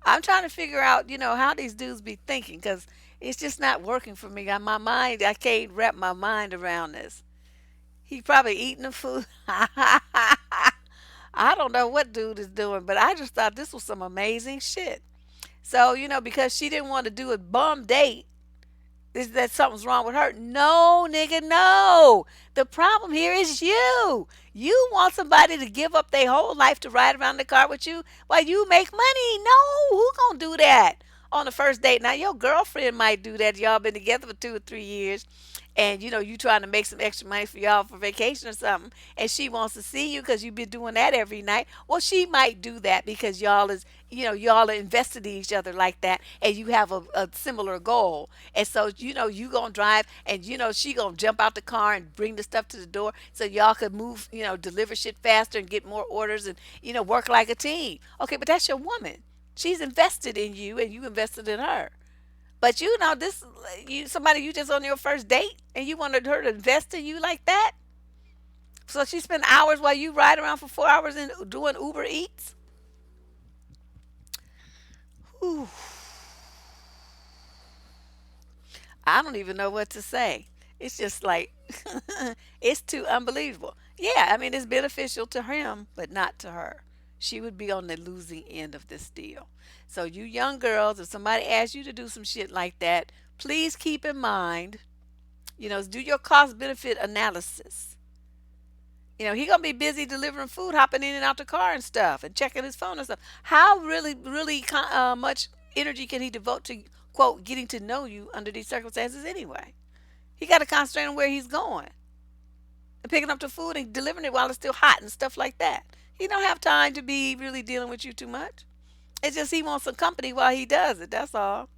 I'm trying to figure out, how these dudes be thinking because it's just not working for me. My mind, I can't wrap my mind around this. He probably eating the food. I don't know what dude is doing, but I just thought this was some amazing shit. So, because she didn't want to do a bum date, is that something's wrong with her? No, nigga, no. The problem here is you. You want somebody to give up their whole life to ride around the car with you while you make money. No, who gonna do that on the first date? Now your girlfriend might do that. Y'all been together for 2 or 3 years, and you trying to make some extra money for y'all for vacation or something, and she wants to see you because you've been doing that every night. Well, she might do that because y'all are invested in each other like that, and you have a similar goal. And so you gonna drive, and she gonna jump out the car and bring the stuff to the door so y'all could move, deliver shit faster and get more orders and work like a team. Okay, but that's your woman. She's invested in you, and you invested in her. But this somebody you just on your first date, and you wanted her to invest in you like that. So she spent hours while you ride around for 4 hours and doing Uber Eats. Whew. I don't even know what to say. It's just like it's too unbelievable. Yeah, I mean it's beneficial to him, but not to her. She would be on the losing end of this deal. So you young girls, if somebody asks you to do some shit like that, please keep in mind, do your cost benefit analysis. He gonna be busy delivering food, hopping in and out the car and stuff, and checking his phone and stuff. How really much energy can he devote to quote getting to know you under these circumstances anyway? He got to concentrate on where he's going and picking up the food and delivering it while it's still hot and stuff like that. He don't have time to be really dealing with you too much. It's just he wants some company while he does it. That's all.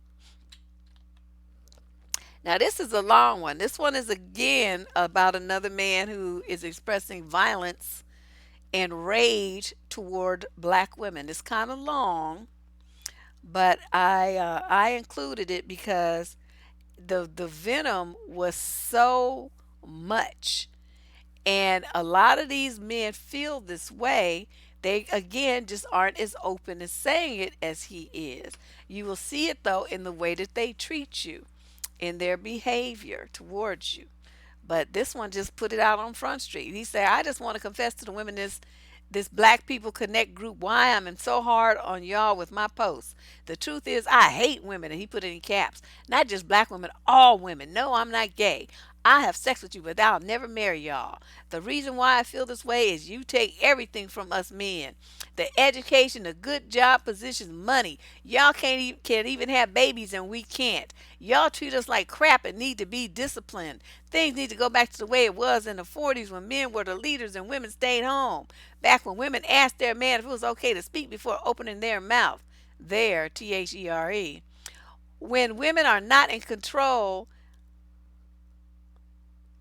Now this is a long one. This one is again about another man who is expressing violence and rage toward black women. It's kind of long, but I included it because the venom was so much, and a lot of these men feel this way. They again just aren't as open as saying it as he is. You will see it though in the way that they treat you, in their behavior towards you. But this one just put it out on Front Street. He said, I just want to confess to the women this Black People Connect group why I'm so hard on y'all with my posts. The truth is I hate women, and he put it in caps. Not just black women, all women. No, I'm not gay. I have sex with you, but I'll never marry y'all. The reason why I feel this way is you take everything from us men. The education, the good job positions, money. Y'all can't even have babies and we can't. Y'all treat us like crap and need to be disciplined. Things need to go back to the way it was in the 40s when men were the leaders and women stayed home. Back when women asked their man if it was okay to speak before opening their mouth. There, THERE. When women are not in control,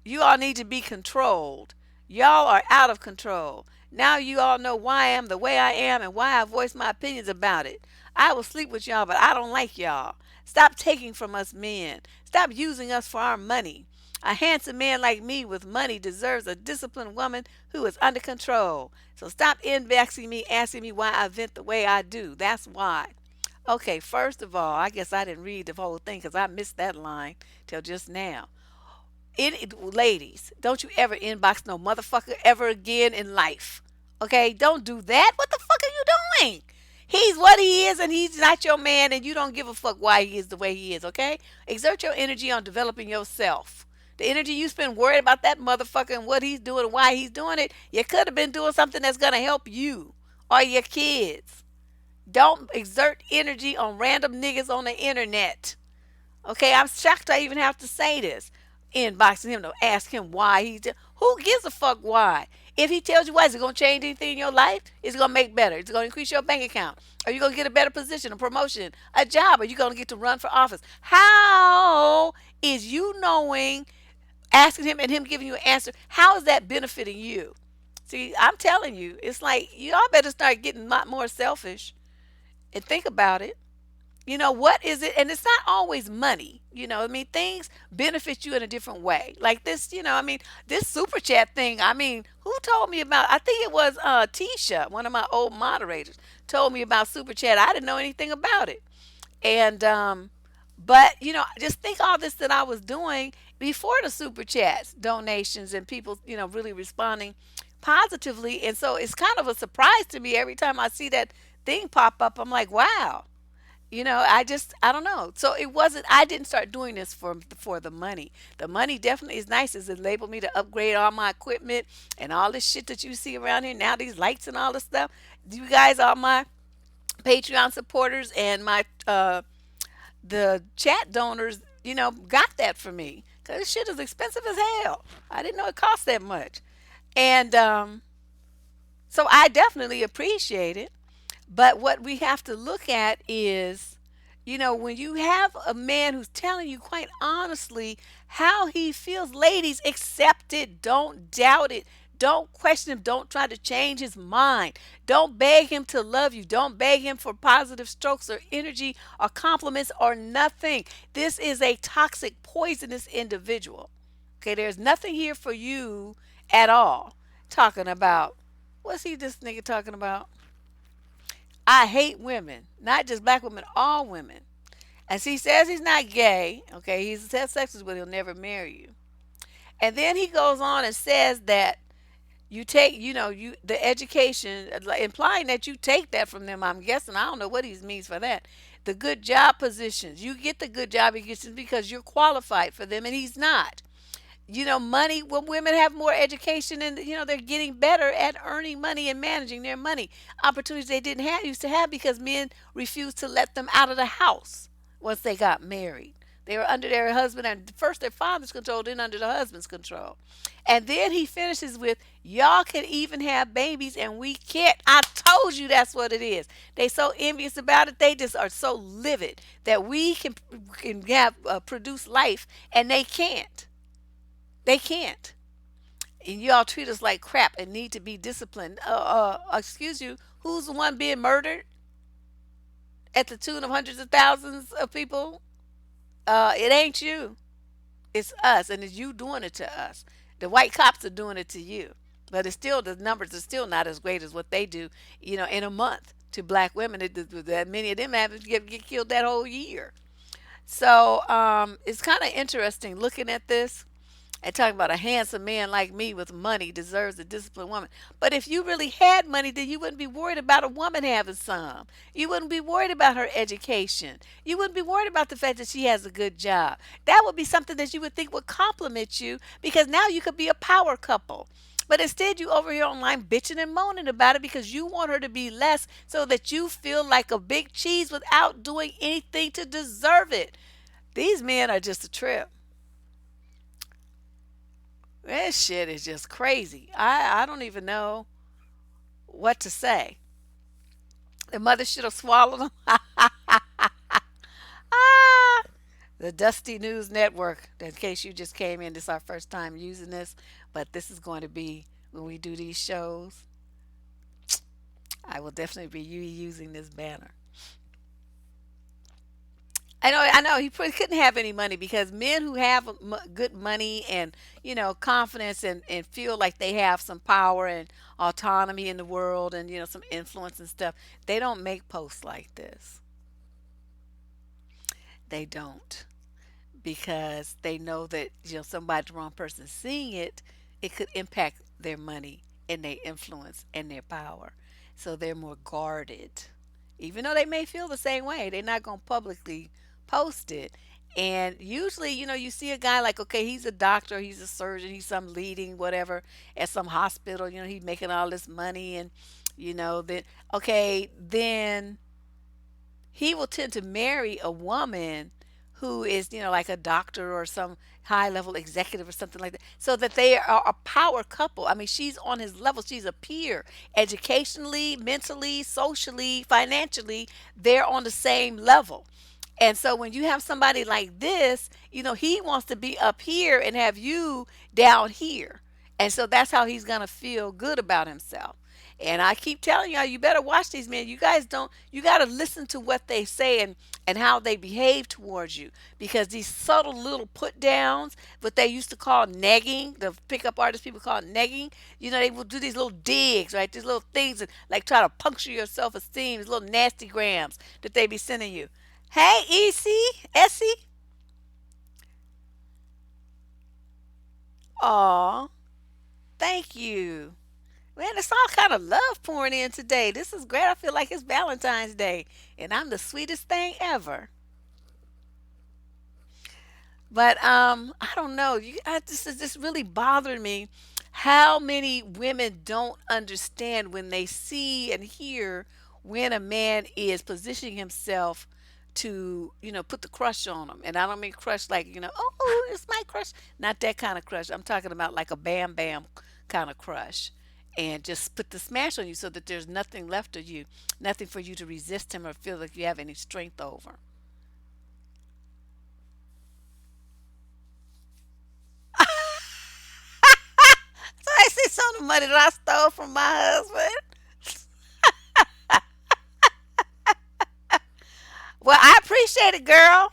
you all need to be controlled. Y'all are out of control. Now you all know why I am the way I am and why I voice my opinions about it. I will sleep with y'all, but I don't like y'all. Stop taking from us men. Stop using us for our money. A handsome man like me with money deserves a disciplined woman who is under control. So stop inboxing me, asking me why I vent the way I do. That's why. Okay, first of all, I guess I didn't read the whole thing because I missed that line till just now. Ladies, don't you ever inbox no motherfucker ever again in life. Okay, don't do that. What the fuck are you doing? He's what he is, and he's not your man, and you don't give a fuck why he is the way he is. Okay, exert your energy on developing yourself. The energy you spend worried about that motherfucker and what he's doing and why he's doing it, you could have been doing something that's gonna help you or your kids. Don't exert energy on random niggas on the internet. Okay, I'm shocked I even have to say this. Inboxing him to ask him why who gives a fuck why? If he tells you why, is it gonna change anything in your life? Is it gonna make better? Is it gonna increase your bank account? Are you gonna get a better position, a promotion, a job? Are you gonna get to run for office? How is you knowing, asking him and him giving you an answer? How is that benefiting you? See, I'm telling you, it's like y'all better start getting a lot more selfish and think about it. What is it? And it's not always money. I mean, things benefit you in a different way. Like this, I mean, this super chat thing. I mean, who told me about? I think it was Tisha, one of my old moderators, told me about super chat. I didn't know anything about it. And but just think all this that I was doing before the super chats, donations, and people, really responding positively. And so it's kind of a surprise to me every time I see that thing pop up. I'm like, wow. I don't know. So it wasn't. I didn't start doing this for the money. The money definitely is nice. It's enabled me to upgrade all my equipment and all this shit that you see around here now. These lights and all this stuff. You guys are my Patreon supporters and my the chat donors. Got that for me because this shit is expensive as hell. I didn't know it cost that much, and so I definitely appreciate it. But what we have to look at is, when you have a man who's telling you quite honestly how he feels, ladies, accept it. Don't doubt it. Don't question him. Don't try to change his mind. Don't beg him to love you. Don't beg him for positive strokes or energy or compliments or nothing. This is a toxic, poisonous individual. Okay, there's nothing here for you at all. Talking about, what's this nigga talking about? I hate women, not just black women, all women. And he says he's not gay. Okay, he's had sex with, he'll never marry you. And then he goes on and says that you take, the education, like, implying that you take that from them. I'm guessing. I don't know what he means for that. The good job positions, you get the good job positions because you're qualified for them, and he's not. Money, when women have more education and, they're getting better at earning money and managing their money. Opportunities they didn't have used to have because men refused to let them out of the house once they got married. They were under their husband and first their father's control, then under the husband's control. And then he finishes with, y'all can even have babies and we can't. I told you that's what it is. They so envious about it. They just are so livid that we can have produce life and they can't. They can't. And y'all treat us like crap and need to be disciplined. Excuse you, who's the one being murdered at the tune of hundreds of thousands of people? It ain't you. It's us, and it's you doing it to us. The white cops are doing it to you. But it's still, the numbers are still not as great as what they do, in a month to black women. That many of them have get killed that whole year. So it's kind of interesting looking at this. And talking about a handsome man like me with money deserves a disciplined woman. But if you really had money, then you wouldn't be worried about a woman having some. You wouldn't be worried about her education. You wouldn't be worried about the fact that she has a good job. That would be something that you would think would compliment you because now you could be a power couple. But instead, you over here online bitching and moaning about it because you want her to be less so that you feel like a big cheese without doing anything to deserve it. These men are just a trip. This shit is just crazy. I don't even know what to say. The mother should have swallowed them. Ah, the Dusty News Network. In case you just came in, this is our first time using this, but this is going to be when we do these shows. I will definitely be using this banner. I know. He probably couldn't have any money because men who have good money and confidence and feel like they have some power and autonomy in the world and some influence and stuff, they don't make posts like this. They don't because they know that somebody, the wrong person seeing it, it could impact their money and their influence and their power. So they're more guarded. Even though they may feel the same way, they're not going to publicly post it. And usually, you see a guy like, okay, he's a doctor, he's a surgeon, he's some leading whatever at some hospital, he's making all this money and then okay, then he will tend to marry a woman who is, like a doctor or some high level executive or something like that, so that they are a power couple. I mean, she's on his level, she's a peer, educationally, mentally, socially, financially, they're on the same level. And so when you have somebody like this, he wants to be up here and have you down here. And so that's how he's going to feel good about himself. And I keep telling y'all, you better watch these men. You guys don't, you got to listen to what they say and how they behave towards you. Because these subtle little put downs, what they used to call negging, the pickup artist people call negging, they will do these little digs, right? These little things and like try to puncture your self esteem, these little nasty grams that they be sending you. Hey, EC, Essie. Aw, thank you. Man, it's all kind of love pouring in today. This is great. I feel like it's Valentine's Day, and I'm the sweetest thing ever. But I don't know. This is just really bothering me. How many women don't understand when they see and hear when a man is positioning himself to, put the crush on them. And I don't mean crush like, oh, it's my crush. Not that kind of crush. I'm talking about like a bam bam kind of crush. And just put the smash on you so that there's nothing left of you, nothing for you to resist him or feel like you have any strength over. So I see some of the money that I stole from my husband. Well, I appreciate it, girl.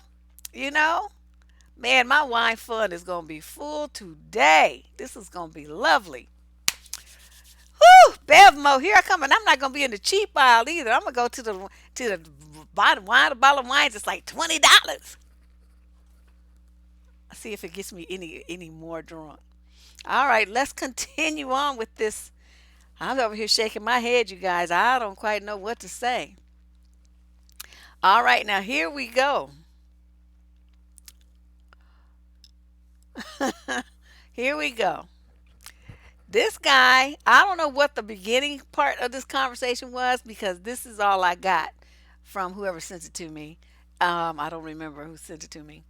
You know, man, my wine fund is gonna be full today. This is gonna be lovely. Whew, Bevmo, here I come, and I'm not gonna be in the cheap aisle either. I'm gonna go to the bottom wine. A bottle of wine is like $20. See if it gets me any more drunk. All right, let's continue on with this. I'm over here shaking my head, you guys. I don't quite know what to say. All right, now here we go. Here we go. This guy, I don't know what the beginning part of this conversation was because this is all I got from whoever sent it to me. I don't remember who sent it to me.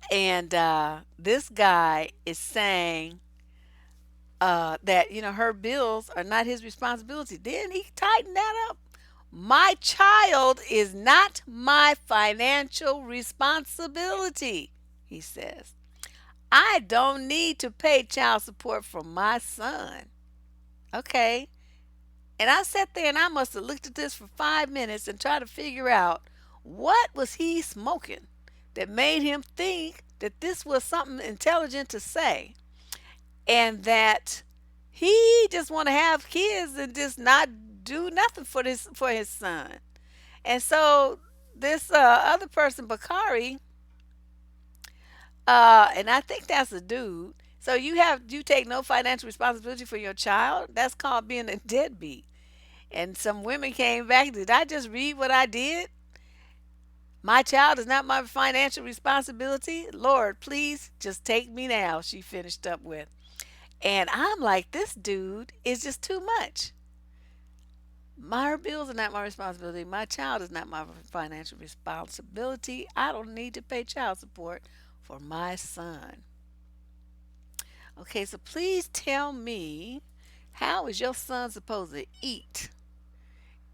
And this guy is saying that, her bills are not his responsibility. Then he tightened that up. My child is not my financial responsibility, he says. I don't need to pay child support for my son. Okay. And I sat there and I must have looked at this for 5 minutes and tried to figure out what was he smoking that made him think that this was something intelligent to say and that he just want to have kids and just not do nothing for his son. And so this other person, Bakari, and I think that's a dude, So you take no financial responsibility for your child? That's called being a deadbeat. And some women came back. Did I just read what I did? My child is not my financial responsibility. Lord, please just take me now, she finished up with. And I'm like, this dude is just too much. My bills are not my responsibility. My child is not my financial responsibility. I don't need to pay child support for my son. Okay, so please tell me, how is your son supposed to eat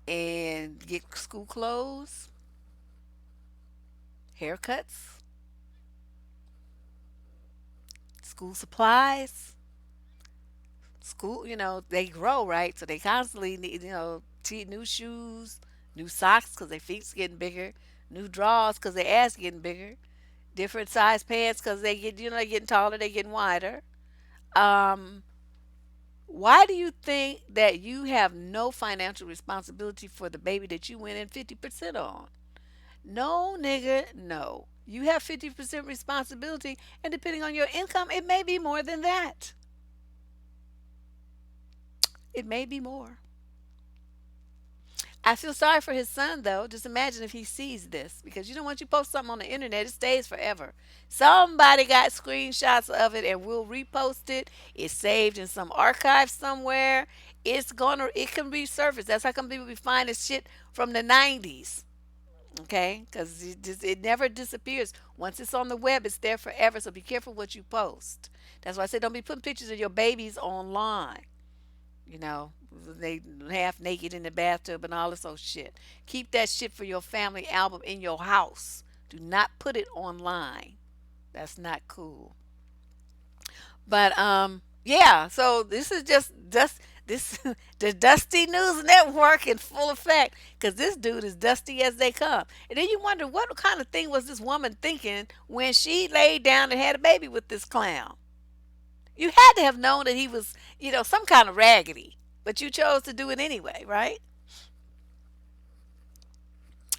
and get school clothes, haircuts, school supplies? School, they grow, right? So they constantly need, new shoes, new socks because their feet's getting bigger, new drawers because their ass getting bigger, different size pants because they get, they're getting taller, they're getting wider. Um, why do you think that you have no financial responsibility for the baby that you went in 50% on? No, nigga, no. You have 50% responsibility, and depending on your income, it may be more than that. It may be more. I feel sorry for his son, though. Just imagine if he sees this, because once you post something on the internet, it stays forever. Somebody got screenshots of it and will repost it. It's saved in some archive somewhere. It can resurface. That's how come people be finding shit from the 90s. Okay, because it never disappears. Once it's on the web, it's there forever. So be careful what you post. That's why I say don't be putting pictures of your babies online. You know, they half naked in the bathtub and all this old shit. Keep that shit for your family album in your house. Do not put it online. That's not cool. But yeah, so this is just this the Dusty News Network in full effect because this dude is dusty as they come. And then you wonder what kind of thing was this woman thinking when she laid down and had a baby with this clown. You had to have known that he was, some kind of raggedy, but you chose to do it anyway, right?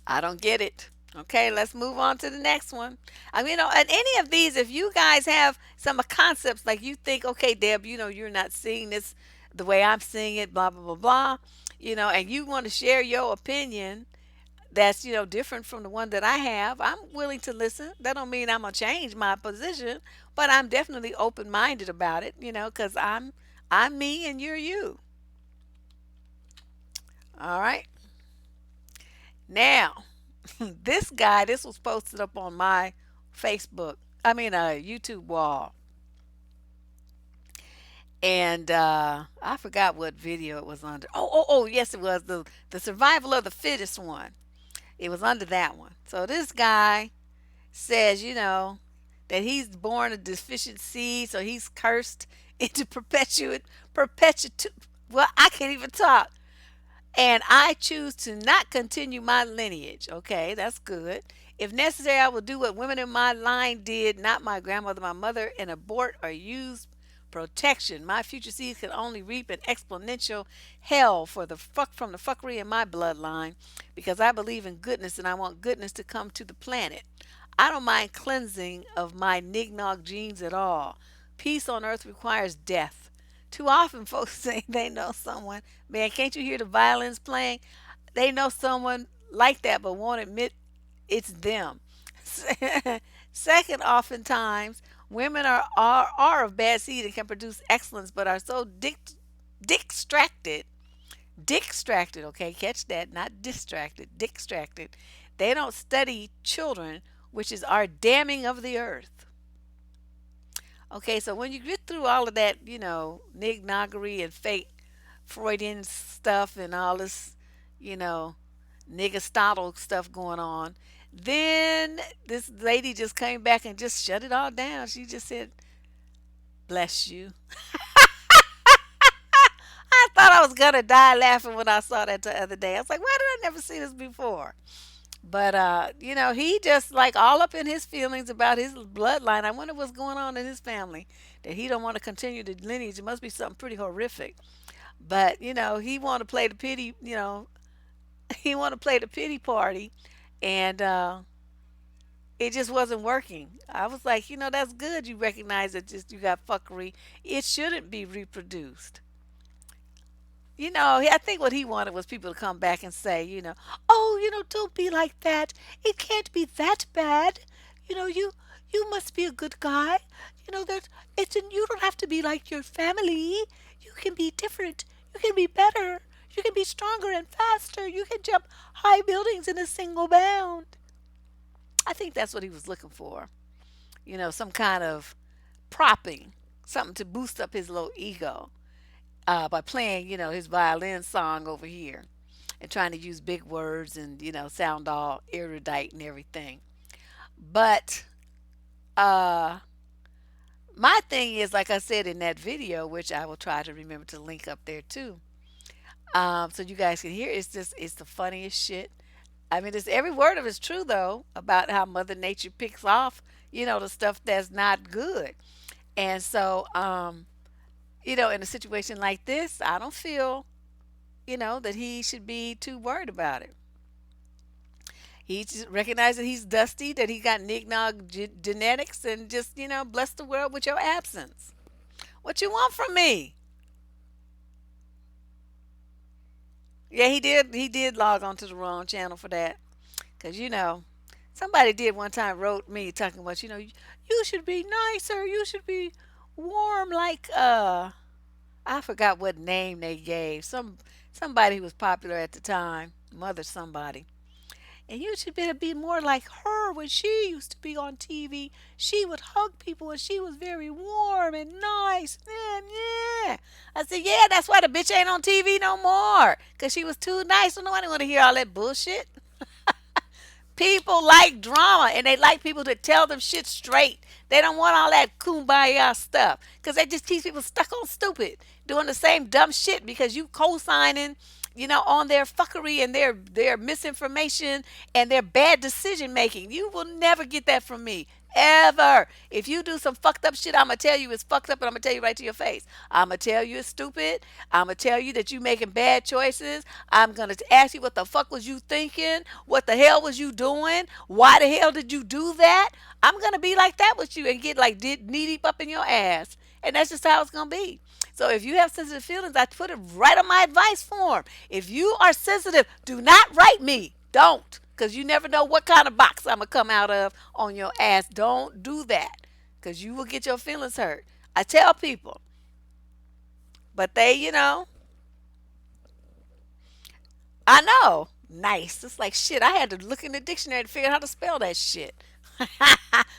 I don't get it. Okay, let's move on to the next one. I mean, and any of these, if you guys have some concepts like you think, okay, Deb, you're not seeing this the way I'm seeing it, blah, blah, blah, blah, and you want to share your opinion that's, different from the one that I have, I'm willing to listen. That don't mean I'm going to change my position, but I'm definitely open-minded about it, because I'm me and you're you. All right. Now, this was posted up on my YouTube wall. And I forgot what video it was under. Oh, yes, it was the survival of the fittest one. It was under that one. So this guy says, that he's born a deficient seed, so he's cursed into perpetuate. Well, I can't even talk. And I choose to not continue my lineage. Okay, that's good. If necessary, I will do what women in my line did, not my grandmother, my mother, and abort or use protection. My future seeds can only reap an exponential hell for the fuck from the fuckery in my bloodline because I believe in goodness and I want goodness to come to the planet. I don't mind cleansing of my nignog genes at all. Peace on earth requires death. Too often folks say they know someone. Man, can't you hear the violins playing? They know someone like that but won't admit it's them. Second, oftentimes, women are of bad seed and can produce excellence but are so distracted. Distracted, okay? Catch that. Not distracted. Distracted. They don't study children, which is our damning of the earth. Okay, so when you get through all of that, nignoggery and fake Freudian stuff and all this, you know, niggastotle stuff going on, then this lady just came back and just shut it all down. She just said, bless you. I thought I was going to die laughing when I saw that the other day. I was like, why did I never see this before? But he just like all up in his feelings about his bloodline. I wonder what's going on in his family that he don't want to continue the lineage. It must be something pretty horrific. But he want to play the pity. He want to play the pity party, and It just wasn't working. I was like, that's good. You recognize that just you got fuckery. It shouldn't be reproduced. I think what he wanted was people to come back and say, oh, don't be like that. It can't be that bad. You must be a good guy. That you don't have to be like your family. You can be different. You can be better. You can be stronger and faster. You can jump high buildings in a single bound. I think that's what he was looking for. Some kind of propping, something to boost up his little ego by playing, his violin song over here and trying to use big words and, sound all erudite and everything. But uh, my thing is, like I said in that video, which I will try to remember to link up there too, so you guys can hear, it's the funniest shit. I mean, it's every word of it's true though about how Mother Nature picks off, the stuff that's not good. And so, in a situation like this, I don't feel, that he should be too worried about it. He just recognized that he's dusty, that he got knick-knack genetics, and just, bless the world with your absence. What you want from me? Yeah, he did. He did log on to the wrong channel for that. Cause somebody did one time wrote me talking about, you should be nicer. You should be warm like I forgot what name they gave. Somebody who was popular at the time, mother somebody. And you should be more like her when she used to be on TV. She would hug people and she was very warm and nice. Man, yeah. I said, yeah, that's why the bitch ain't on TV no more. Because she was too nice. So nobody want to hear all that bullshit. People like drama and they like people to tell them shit straight. They don't want all that kumbaya stuff because that just keeps people stuck on stupid, doing the same dumb shit because you co-signing, on their fuckery and their misinformation and their bad decision making. You will never get that from me. Ever. If you do some fucked up shit, I'ma tell you it's fucked up and I'ma tell you right to your face. I'ma tell you it's stupid. I'ma tell you that you making bad choices. I'm gonna ask you what the fuck was you thinking? What the hell was you doing? Why the hell did you do that? I'm gonna be like that with you and get like knee deep up in your ass. And that's just how it's gonna be. So if you have sensitive feelings, I put it right on my advice form. If you are sensitive, do not write me. Don't. Because you never know what kind of box I'm going to come out of on your ass. Don't do that. Because you will get your feelings hurt. I tell people. But they, I know. Nice. It's like shit. I had to look in the dictionary to figure out how to spell that shit.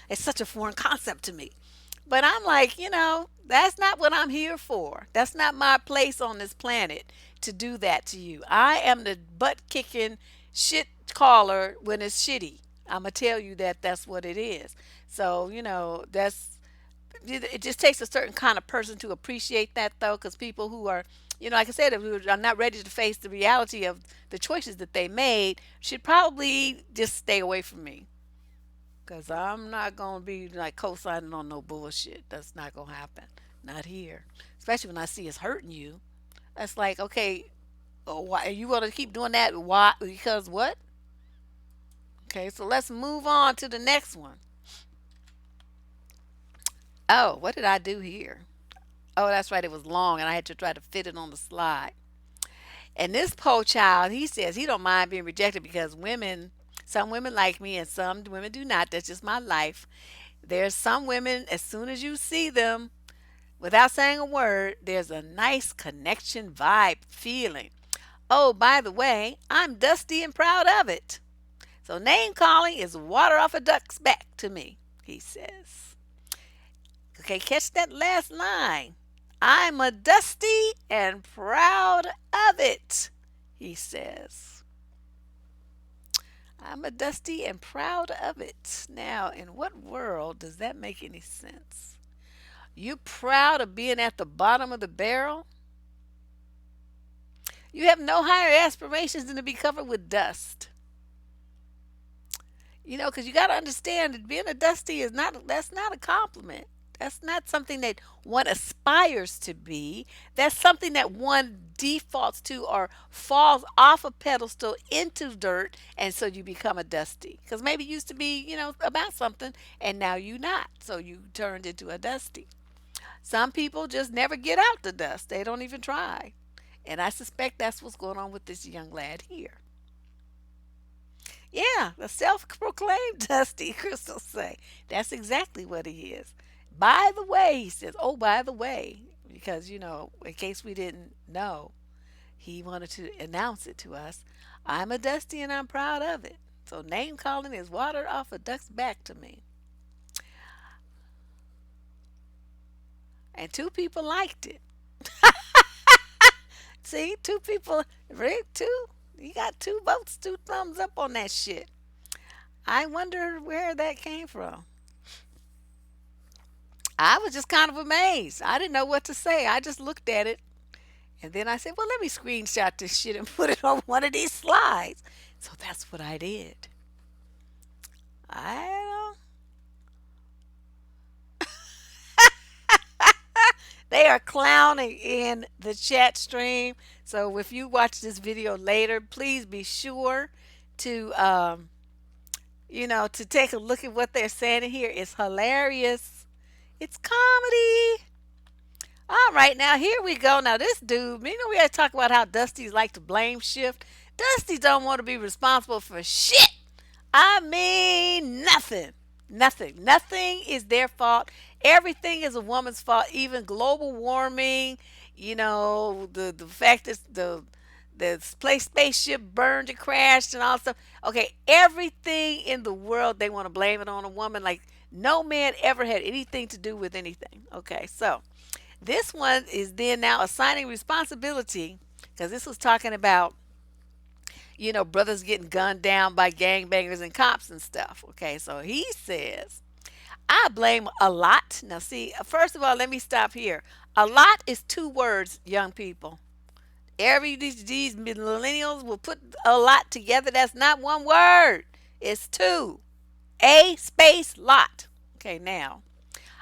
It's such a foreign concept to me. But I'm like, that's not what I'm here for. That's not my place on this planet to do that to you. I am the butt kicking shit caller when it's shitty. I'm going to tell you that that's what it is. So, it just takes a certain kind of person to appreciate that though, because people who are, like I said, who are not ready to face the reality of the choices that they made should probably just stay away from me. Because I'm not going to be like co signing on no bullshit. That's not going to happen. Not here. Especially when I see it's hurting you. That's like, okay, why you want to keep doing that? Why? Because what? Okay, so let's move on to the next one. Oh, what did I do here? Oh, that's right. It was long and I had to try to fit it on the slide. And this poor child, he says he don't mind being rejected because some women like me and some women do not. That's just my life. There's some women, as soon as you see them, without saying a word, there's a nice connection vibe feeling. Oh, by the way, I'm dusty and proud of it. So name calling is water off a duck's back to me, he says. Okay, catch that last line. I'm a dusty and proud of it, he says. I'm a dusty and proud of it. Now, in what world does that make any sense? You proud of being at the bottom of the barrel? You have no higher aspirations than to be covered with dust. Because you got to understand that being a dusty that's not a compliment. That's not something that one aspires to be. That's something that one defaults to or falls off a pedestal into dirt, and so you become a dusty. Because maybe you used to be, about something, and now you not. So you turned into a dusty. Some people just never get out the dust. They don't even try. And I suspect that's what's going on with this young lad here. Yeah, the self-proclaimed Dusty, Crystal say. That's exactly what he is. By the way, he says, oh, by the way, because, in case we didn't know, he wanted to announce it to us. I'm a Dusty and I'm proud of it. So name calling is water off a duck's back to me. And two people liked it. See, two people, Rick, two. You got two votes, two thumbs up on that shit. I wonder where that came from. I was just kind of amazed. I didn't know what to say. I just looked at it and then I said, well, let me screenshot this shit and put it on one of these slides. So that's what I did. I They are clowning in the chat stream. So if you watch this video later, please be sure to to take a look at what they're saying in here. It's hilarious. It's comedy. All right, now here we go. Now this dude, we had to talk about how Dusty's like to blame shift. Dusty don't want to be responsible for shit. I mean, nothing. Nothing. Nothing is their fault. Everything is a woman's fault. Even global warming, the fact that the place spaceship burned and crashed and all stuff. Okay, everything in the world they want to blame it on a woman. Like no man ever had anything to do with anything. Okay, so this one is then now assigning responsibility because this was talking about brothers getting gunned down by gangbangers and cops and stuff. Okay, so he says, I blame a lot. Now, see, first of all, let me stop here. A lot is two words, young people. These millennials will put a lot together. That's not one word, it's two. A space lot. Okay, now,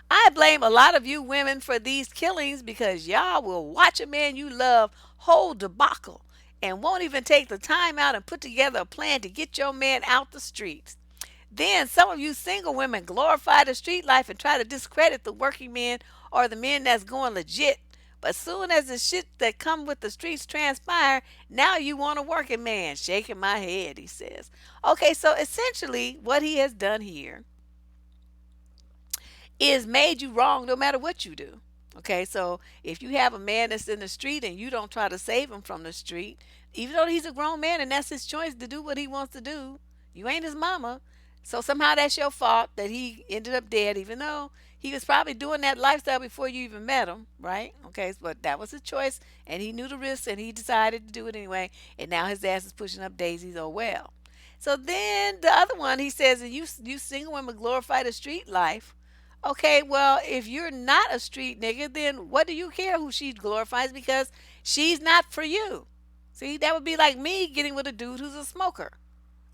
I blame a lot of you women for these killings because y'all will watch a man you love hold debacle and won't even take the time out and put together a plan to get your man out the streets. Then some of you single women glorify the street life and try to discredit the working men or the men that's going legit. But soon as the shit that come with the streets transpire, now you want a working man. Shaking my head, he says. Okay, so essentially what he has done here is made you wrong no matter what you do. Okay, so if you have a man that's in the street and you don't try to save him from the street, even though he's a grown man and that's his choice to do what he wants to do, you ain't his mama. So somehow that's your fault that he ended up dead, even though he was probably doing that lifestyle before you even met him, right? Okay, but that was his choice and he knew the risks and he decided to do it anyway. And now his ass is pushing up daisies. Oh well. So then the other one, he says, and you single women glorify the street life. Okay, well, if you're not a street nigga, then what do you care who she glorifies because she's not for you? See, that would be like me getting with a dude who's a smoker.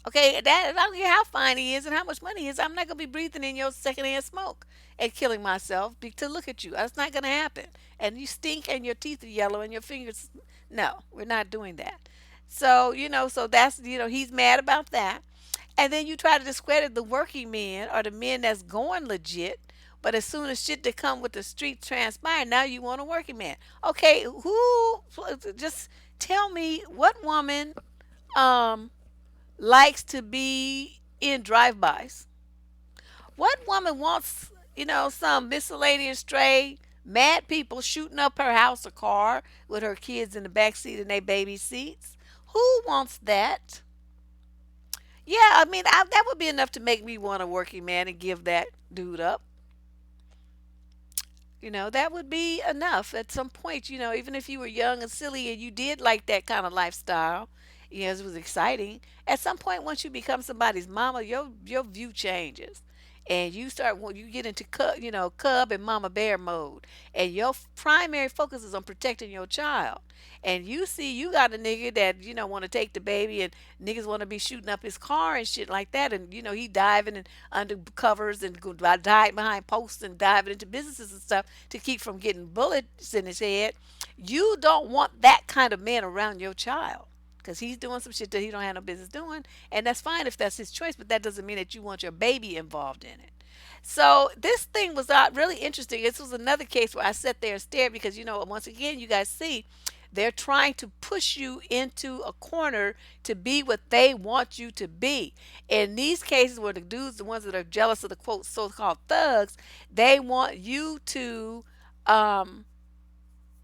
Okay, that I don't care how fine he is and how much money he is. I'm not gonna be breathing in your secondhand smoke and killing myself to look at you. That's not gonna happen. And you stink and your teeth are yellow and your fingers. No, we're not doing that. So so that's he's mad about that. And then you try to discredit the working men or the men that's going legit. But as soon as shit that come with the street transpire, now you want a working man. Okay, who just tell me what woman um likes to be in drive-bys? What woman wants, some miscellaneous stray mad people shooting up her house or car with her kids in the back seat and they baby seats? Who wants that? Yeah, I mean, that would be enough to make me want a working man and give that dude up. That would be enough at some point, even if you were young and silly and you did like that kind of lifestyle, it was exciting. At some point, once you become somebody's mama, your view changes. and you start when you get into cub and mama bear mode, and your primary focus is on protecting your child, and you see you got a nigga that want to take the baby, and niggas want to be shooting up his car and shit like that, and he diving and under covers and diving behind posts and diving into businesses and stuff to keep from getting bullets in his head. You don't want that kind of man around your child, because he's doing some shit that he don't have no business doing, and that's fine if that's his choice, but that doesn't mean that you want your baby involved in it. So this thing was really interesting. This was another case where I sat there and stared, because once again, you guys see, they're trying to push you into a corner to be what they want you to be. In these cases where the dudes, the ones that are jealous of the quote so-called thugs, they want you to um,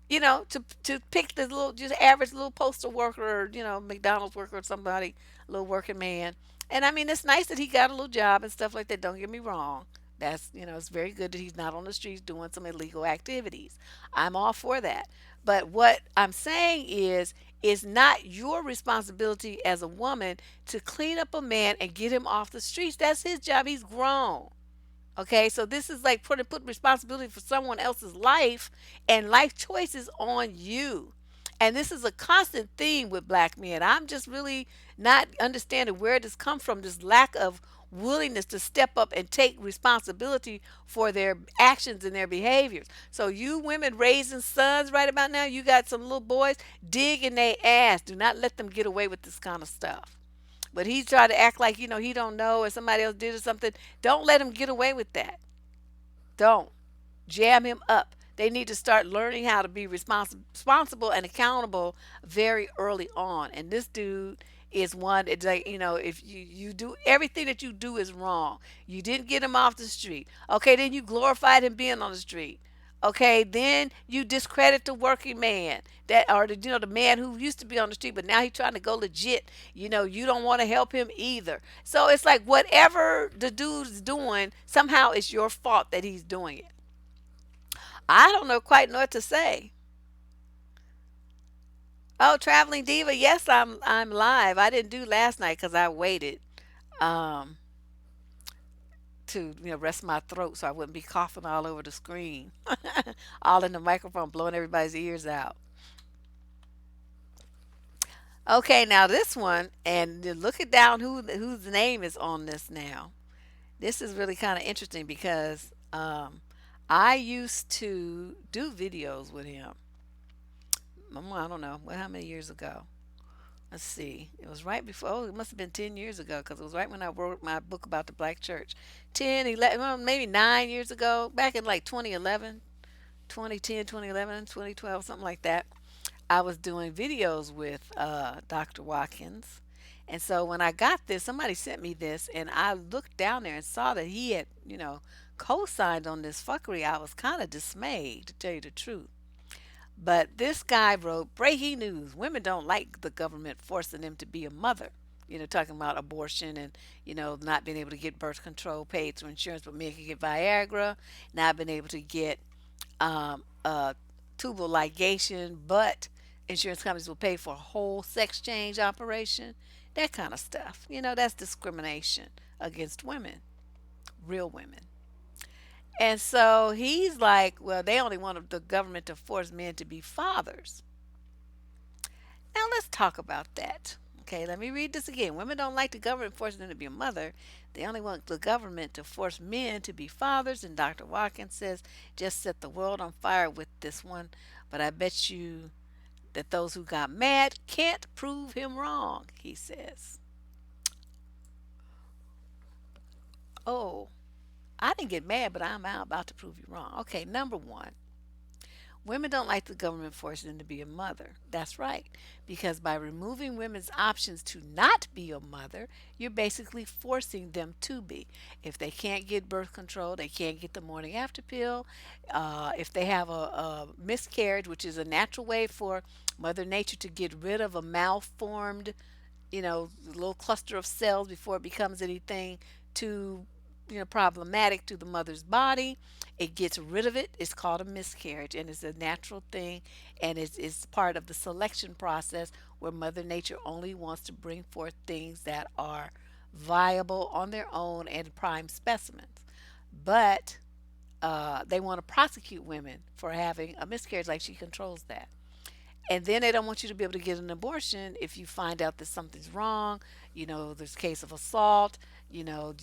to pick the little, just average little postal worker, or McDonald's worker, or somebody, little working man. And I mean, it's nice that he got a little job and stuff like that. Don't get me wrong. That's it's very good that he's not on the streets doing some illegal activities. I'm all for that. But what I'm saying is, it's not your responsibility as a woman to clean up a man and get him off the streets. That's his job. He's grown. Okay, so this is like put responsibility for someone else's life and life choices on you. And this is a constant theme with black men. I'm just really not understanding where this come from, this lack of willingness to step up and take responsibility for their actions and their behaviors. So you women raising sons right about now, you got some little boys, dig in their ass. Do not let them get away with this kind of stuff. But he tried to act like he don't know, or somebody else did or something. Don't let him get away with that. Don't jam him up. They need to start learning how to be responsible and accountable very early on. And this dude is one. It's like, if you do everything that you do is wrong. You didn't get him off the street. Okay, then you glorified him being on the street. Okay, then you discredit the working man, that, or the man who used to be on the street, but now he's trying to go legit. You don't want to help him either. So it's like whatever the dude's doing, somehow it's your fault that he's doing it. I don't know quite know what to say. Oh, traveling diva, yes, I'm live. I didn't do last night because I waited um to rest my throat so I wouldn't be coughing all over the screen, all in the microphone, blowing everybody's ears out. Okay, now this one, and look it down whose name is on this now. This is really kind of interesting because I used to do videos with him. I don't know how many years ago. Let's see. It was right before. Oh, it must have been 10 years ago, because it was right when I wrote my book about the Black Church. 10, 11, well, maybe 9 years ago, back in like 2011, 2010, 2011, 2012, something like that. I was doing videos with Dr. Watkins. And so when I got this, somebody sent me this, and I looked down there and saw that he had, co signed on this fuckery. I was kind of dismayed, to tell you the truth. But this guy wrote, breaking news: women don't like the government forcing them to be a mother. Talking about abortion and, not being able to get birth control paid through insurance, but men can get Viagra, not being able to get tubal ligation, but insurance companies will pay for a whole sex change operation. That kind of stuff. That's discrimination against women, real women. And so he's like, well, they only want the government to force men to be fathers. Now let's talk about that. Okay, let me read this again. Women don't like the government forcing them to be a mother. They only want the government to force men to be fathers. And Dr. Watkins says, just set the world on fire with this one. But I bet you that those who got mad can't prove him wrong, he says. Oh, I didn't get mad, but I'm about to prove you wrong. Okay, number one, women don't like the government forcing them to be a mother. That's right. Because by removing women's options to not be a mother, you're basically forcing them to be. If they can't get birth control, they can't get the morning after pill. If they have a miscarriage, which is a natural way for Mother Nature to get rid of a malformed, little cluster of cells before it becomes anything too, problematic to the mother's body. It gets rid of it. It's called a miscarriage, and it's a natural thing, and it's part of the selection process where Mother Nature only wants to bring forth things that are viable on their own and prime specimens. but they want to prosecute women for having a miscarriage, like she controls that. And then they don't want you to be able to get an abortion if you find out that something's wrong. There's a case of assault. You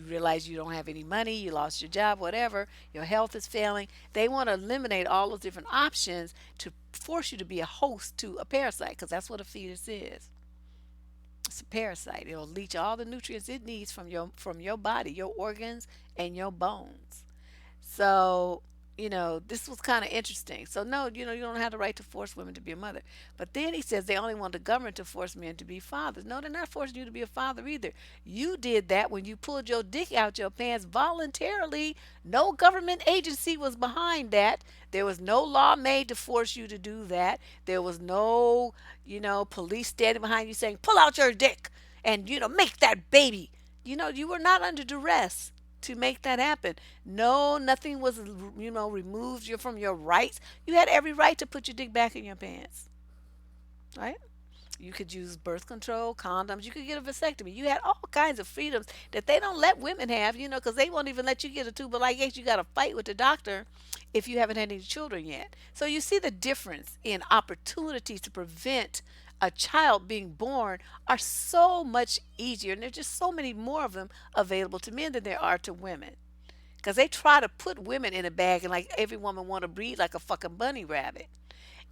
realize you don't have any money, you lost your job, whatever, your health is failing. They want to eliminate all those different options to force you to be a host to a parasite, because that's what a fetus is. It's a parasite. It'll leach all the nutrients it needs from your body, your organs, and your bones. So, this was kind of interesting. So, no, you don't have the right to force women to be a mother. But then he says they only want the government to force men to be fathers. No, they're not forcing you to be a father either. You did that when you pulled your dick out your pants voluntarily. No government agency was behind that. There was no law made to force you to do that. There was no, police standing behind you saying, pull out your dick and, make that baby. You were not under duress to make that happen. No, nothing was, removed you from your rights. You had every right to put your dick back in your pants, right? You could use birth control, condoms. You could get a vasectomy. You had all kinds of freedoms that they don't let women have, because they won't even let you get a tubal ligation. You got to fight with the doctor if you haven't had any children yet. So you see the difference in opportunities to prevent a child being born are so much easier, and there's just so many more of them available to men than there are to women. Because they try to put women in a bag, and like every woman want to breed like a fucking bunny rabbit.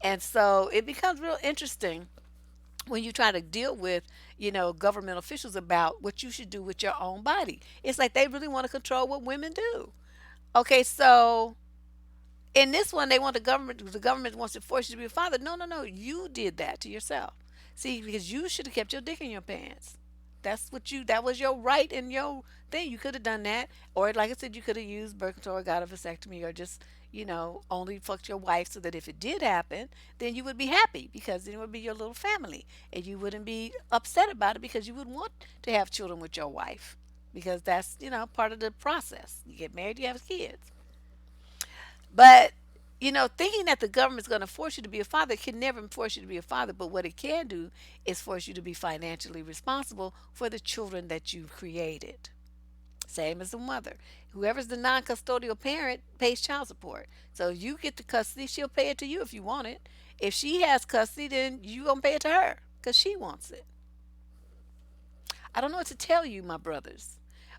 And so it becomes real interesting when you try to deal with, government officials about what you should do with your own body. It's like they really want to control what women do. Okay, so in this one, they want the government wants to force you to be a father. No, no, no. You did that to yourself. See, because you should have kept your dick in your pants. That was your right and your thing. You could have done that. Or, like I said, you could have used birth control or got a vasectomy, or just, only fucked your wife, so that if it did happen, then you would be happy, because then it would be your little family. And you wouldn't be upset about it, because you would want to have children with your wife, because that's, part of the process. You get married, you have kids. But, thinking that the government's going to force you to be a father can never force you to be a father. But what it can do is force you to be financially responsible for the children that you've created. Same as the mother. Whoever's the non custodial parent pays child support. So you get the custody, she'll pay it to you if you want it. If she has custody, then you going to pay it to her because she wants it. I don't know what to tell you, my brothers.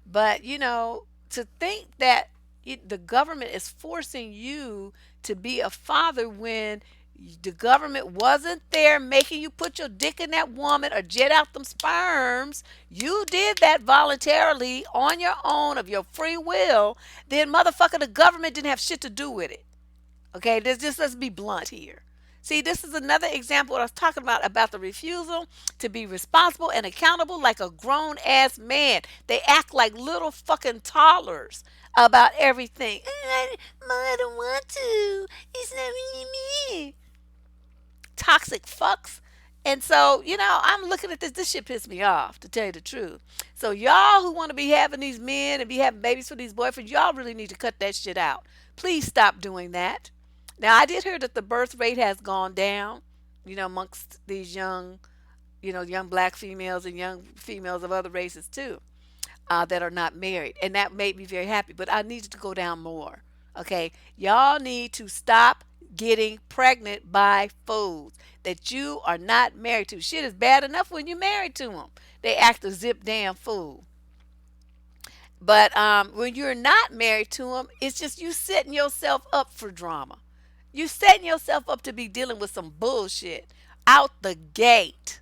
But, to think that the government is forcing you to be a father when the government wasn't there making you put your dick in that woman or jet out them sperms. You did that voluntarily on your own of your free will. Then, motherfucker, the government didn't have shit to do with it. Okay, let's be blunt here. See, this is another example what I was talking about the refusal to be responsible and accountable like a grown ass man. They act like little fucking toddlers about everything. I don't want to. It's not really me. Toxic fucks. And so, I'm looking at this. This shit pissed me off, to tell you the truth. So, y'all who want to be having these men and be having babies for these boyfriends, y'all really need to cut that shit out. Please stop doing that. Now, I did hear that the birth rate has gone down, amongst these young black females and young females of other races too, that are not married. And that made me very happy. But I need it to go down more. Okay? Y'all need to stop getting pregnant by fools that you are not married to. Shit is bad enough when you're married to them. They act a zip damn fool. But when you're not married to them, it's just you setting yourself up for drama. You setting yourself up to be dealing with some bullshit out the gate.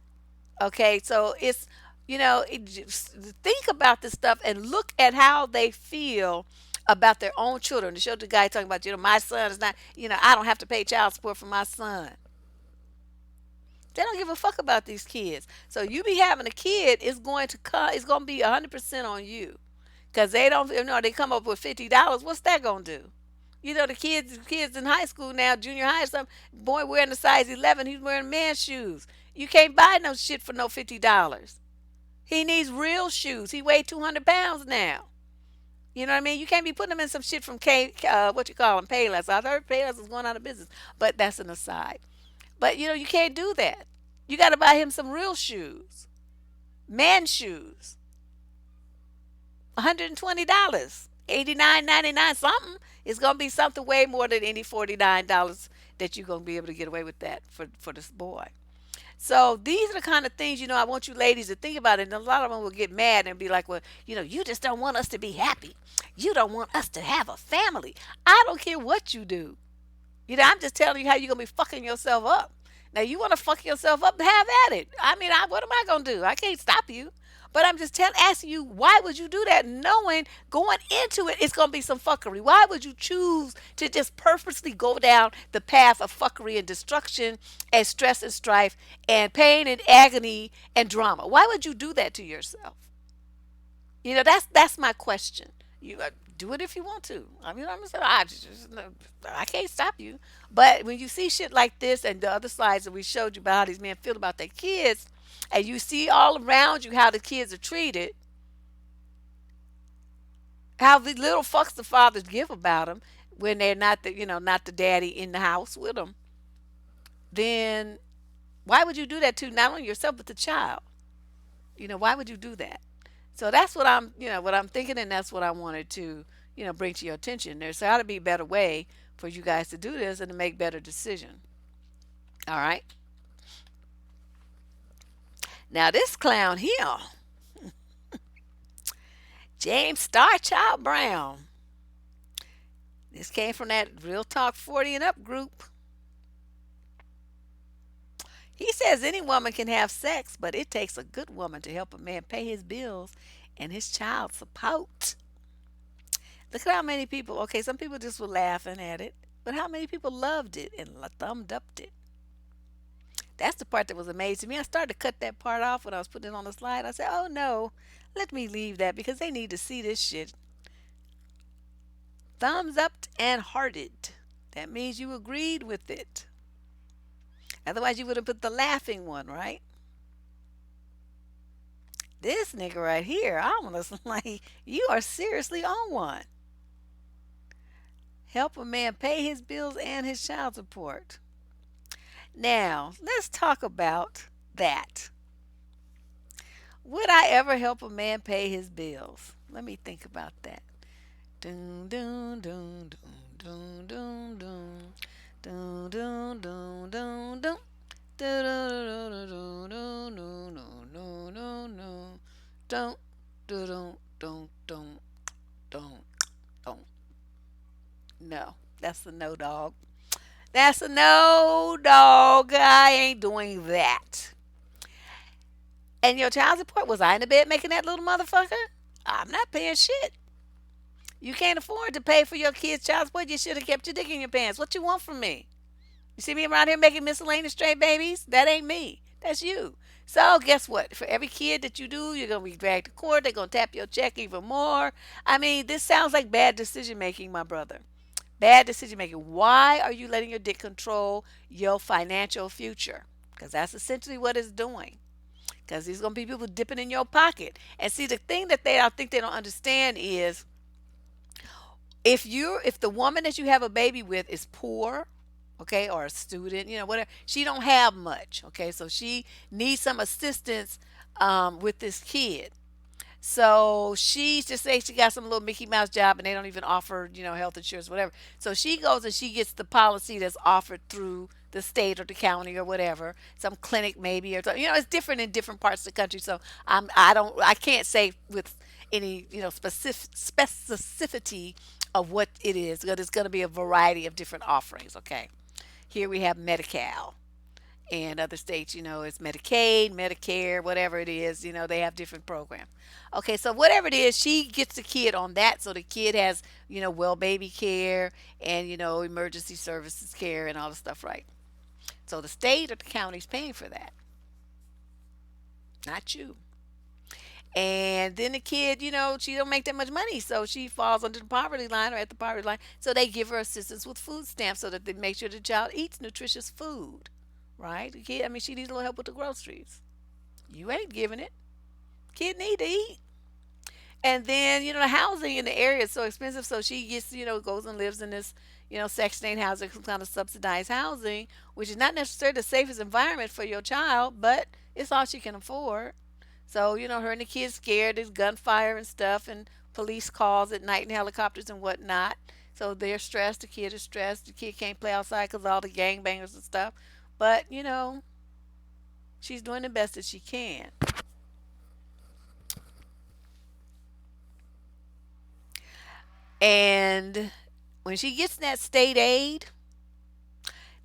Okay, so it's think about this stuff and look at how they feel about their own children. The show the guy talking about, my son is not, I don't have to pay child support for my son. They don't give a fuck about these kids. So you be having a kid, it's going to be 100% on you. Cuz they don't, they come up with $50. What's that going to do? The kids in high school now, junior high or something, boy wearing a size 11, he's wearing man's shoes. You can't buy no shit for no $50. He needs real shoes. He weighed 200 pounds now. You know what I mean? You can't be putting him in some shit from what you call them, Payless. I heard Payless is going out of business, but that's an aside. But you can't do that. You got to buy him some real shoes, man shoes, $120. $89.99 something. It's gonna be something way more than any $49 that you're gonna be able to get away with that for this boy. So these are the kind of things, I want you ladies to think about it. And a lot of them will get mad and be like, well, you just don't want us to be happy. You don't want us to have a family. I don't care what you do. I'm just telling you how you're going to be fucking yourself up. Now, you want to fuck yourself up, have at it. I mean, what am I going to do? I can't stop you. But I'm just asking you, why would you do that knowing going into it, it's going to be some fuckery? Why would you choose to just purposely go down the path of fuckery and destruction and stress and strife and pain and agony and drama? Why would you do that to yourself? That's my question. You do it if you want to. I mean, I'm saying I can't stop you. But when you see shit like this and the other slides that we showed you about how these men feel about their kids, and you see all around you how the kids are treated, how the little fucks the fathers give about them when they're not the daddy in the house with them, then why would you do that to not only yourself but the child? Why would you do that? So that's what I'm thinking, and that's what I wanted to, bring to your attention. There's got to be a better way for you guys to do this and to make better decisions. All right. Now this clown here, James Starchild Brown. This came from that Real Talk 40 and Up group. He says any woman can have sex, but it takes a good woman to help a man pay his bills and his child support. Look at how many people, okay, some people just were laughing at it, but how many people loved it and thumbed up it? That's the part that was amazing to me. I started to cut that part off when I was putting it on the slide. I said, oh no, let me leave that because they need to see this shit. Thumbs up and hearted. That means you agreed with it. Otherwise, you would have put the laughing one, right? This nigga right here, I almost like you are seriously on one. Help a man pay his bills and his child support. Now, let's talk about that. Would I ever help a man pay his bills? Let me think about that. Doom, doom, doom, doom, doom, doom, doom, doom, doom, doom, doom. No, no, no, no, no, no. Don't, don't. Don't. No, that's a no, dog. That's a no, dog. I ain't doing that. And your child support, was I in the bed making that little motherfucker? I'm not paying shit. You can't afford to pay for your kids' child support. You should have kept your dick in your pants. What you want from me? You see me around here making miscellaneous straight babies? That ain't me. That's you. So guess what? For every kid that you do, you're gonna be dragged to court. They're gonna tap your check even more. I mean, this sounds like bad decision making, my brother. Bad decision making. Why are you letting your dick control your financial future? Because that's essentially what it's doing. Because there's gonna be people dipping in your pocket. And see, the thing that I think they don't understand is if the woman that you have a baby with is poor, okay, or a student, whatever, she don't have much, okay, so she needs some assistance with this kid. So she just say she got some little Mickey Mouse job and they don't even offer, health insurance, whatever. So she goes and she gets the policy that's offered through the state or the county or whatever, some clinic maybe or something. It's different in different parts of the country. So I can't say with any specificity of what it is, because it's going to be a variety of different offerings. Okay, here we have Medi-Cal. And other states, it's Medicaid, Medicare, whatever it is, they have different programs. Okay, so whatever it is, she gets the kid on that, so the kid has, well baby care and, emergency services care and all the stuff, right? So the state or the county's paying for that, not you. And then the kid, she don't make that much money, so she falls under the poverty line or at the poverty line. So they give her assistance with food stamps so that they make sure the child eats nutritious food, right? The kid, I mean, she needs a little help with the groceries. You ain't giving it. Kid need to eat. And then, the housing in the area is so expensive, so she gets, goes and lives in this, Section 8 housing, some kind of subsidized housing, which is not necessarily the safest environment for your child, but it's all she can afford. So, her and the kids scared, there's gunfire and stuff and police calls at night and helicopters and whatnot. So they're stressed. The kid is stressed. The kid can't play outside because all the gangbangers and stuff. But she's doing the best that she can. And when she gets that state aid,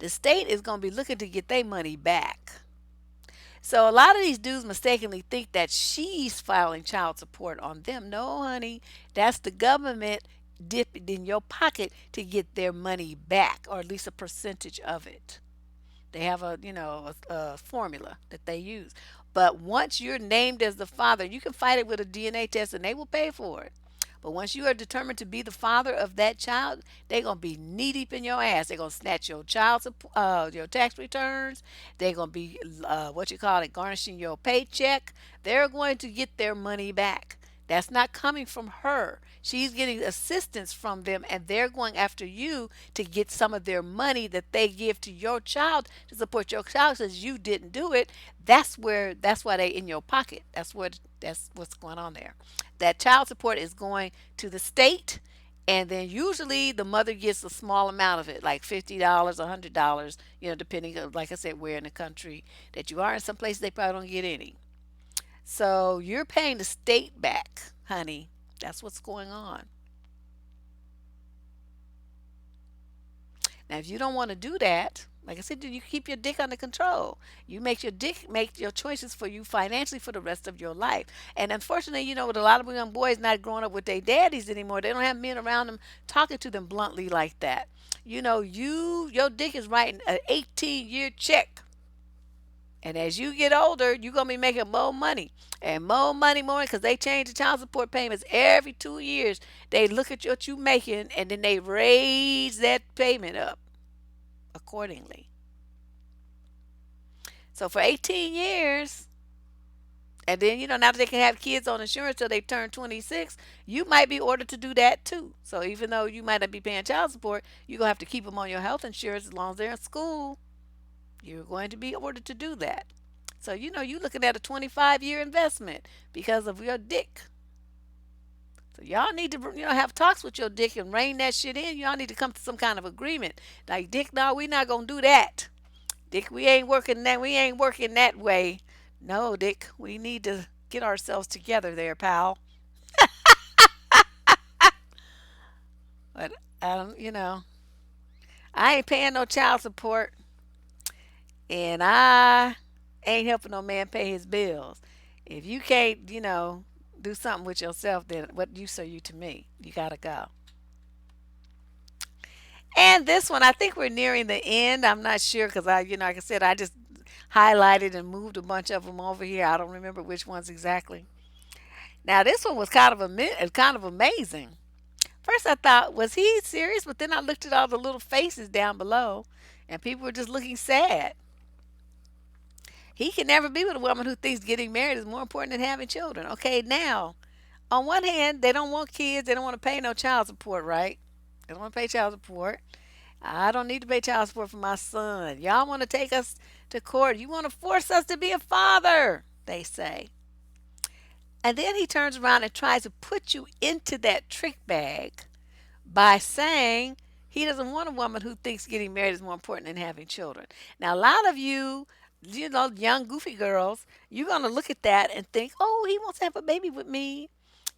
the state is going to be looking to get their money back. So a lot of these dudes mistakenly think that she's filing child support on them. No, honey, that's the government dipping in your pocket to get their money back, or at least a percentage of it. They have a formula that they use. But once you're named as the father, you can fight it with a DNA test and they will pay for it. But once you are determined to be the father of that child, they're gonna be knee deep in your ass. They're gonna snatch your your tax returns. They're gonna be what you call it, garnishing your paycheck. They're going to get their money back. That's not coming from her. She's getting assistance from them, and they're going after you to get some of their money that they give to your child to support your child. Says you didn't do it. That's why they in your pocket. That's what's going on there. That child support is going to the state, and then usually the mother gets a small amount of it, like $50, $100, depending on, like I said, where in the country that you are. In some places they probably don't get any. So you're paying the state back, honey. That's what's going on. Now, if you don't want to do that, like I said, you keep your dick under control. You make your dick make your choices for you financially for the rest of your life. And unfortunately, with a lot of young boys not growing up with their daddies anymore, they don't have men around them talking to them bluntly like that. Your dick is writing an 18-year check. And as you get older, you're going to be making more money and more because they change the child support payments every 2 years. They look at what you're making and then they raise that payment up accordingly. So for 18 years, and then, now that they can have kids on insurance till they turn 26, you might be ordered to do that too. So even though you might not be paying child support, you're going to have to keep them on your health insurance as long as they're in school. You're going to be ordered to do that. So, you're looking at a 25-year investment because of your dick. So, y'all need to, have talks with your dick and rein that shit in. Y'all need to come to some kind of agreement. Like, dick, no, we not going to do that. Dick, we ain't working that. We ain't working that way. No, Dick, we need to get ourselves together there, pal. But, I ain't paying no child support. And I ain't helping no man pay his bills. If you can't, do something with yourself, then what use are you to me? You gotta go. And this one, I think we're nearing the end. I'm not sure because like I said, I just highlighted and moved a bunch of them over here. I don't remember which ones exactly. Now this one was kind of amazing. First, I thought, was he serious? But then I looked at all the little faces down below, and people were just looking sad. He can never be with a woman who thinks getting married is more important than having children. Okay, now, on one hand, they don't want kids. They don't want to pay no child support, right? They don't want to pay child support. I don't need to pay child support for my son. Y'all want to take us to court. You want to force us to be a father, they say. And then he turns around and tries to put you into that trick bag by saying he doesn't want a woman who thinks getting married is more important than having children. Now, a lot of you, young goofy girls, you're going to look at that and think, oh, he wants to have a baby with me.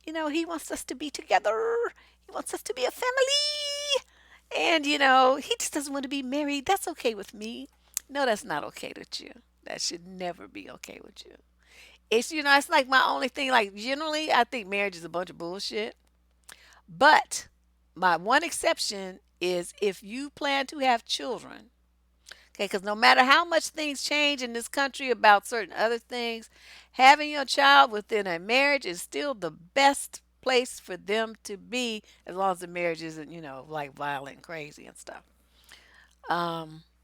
He wants us to be together. He wants us to be a family. And, he just doesn't want to be married. That's okay with me. No, that's not okay with you. That should never be okay with you. It's like my only thing. Like, generally, I think marriage is a bunch of bullshit. But my one exception is if you plan to have children. Okay, because no matter how much things change in this country about certain other things, having your child within a marriage is still the best place for them to be as long as the marriage isn't, like violent and crazy and stuff.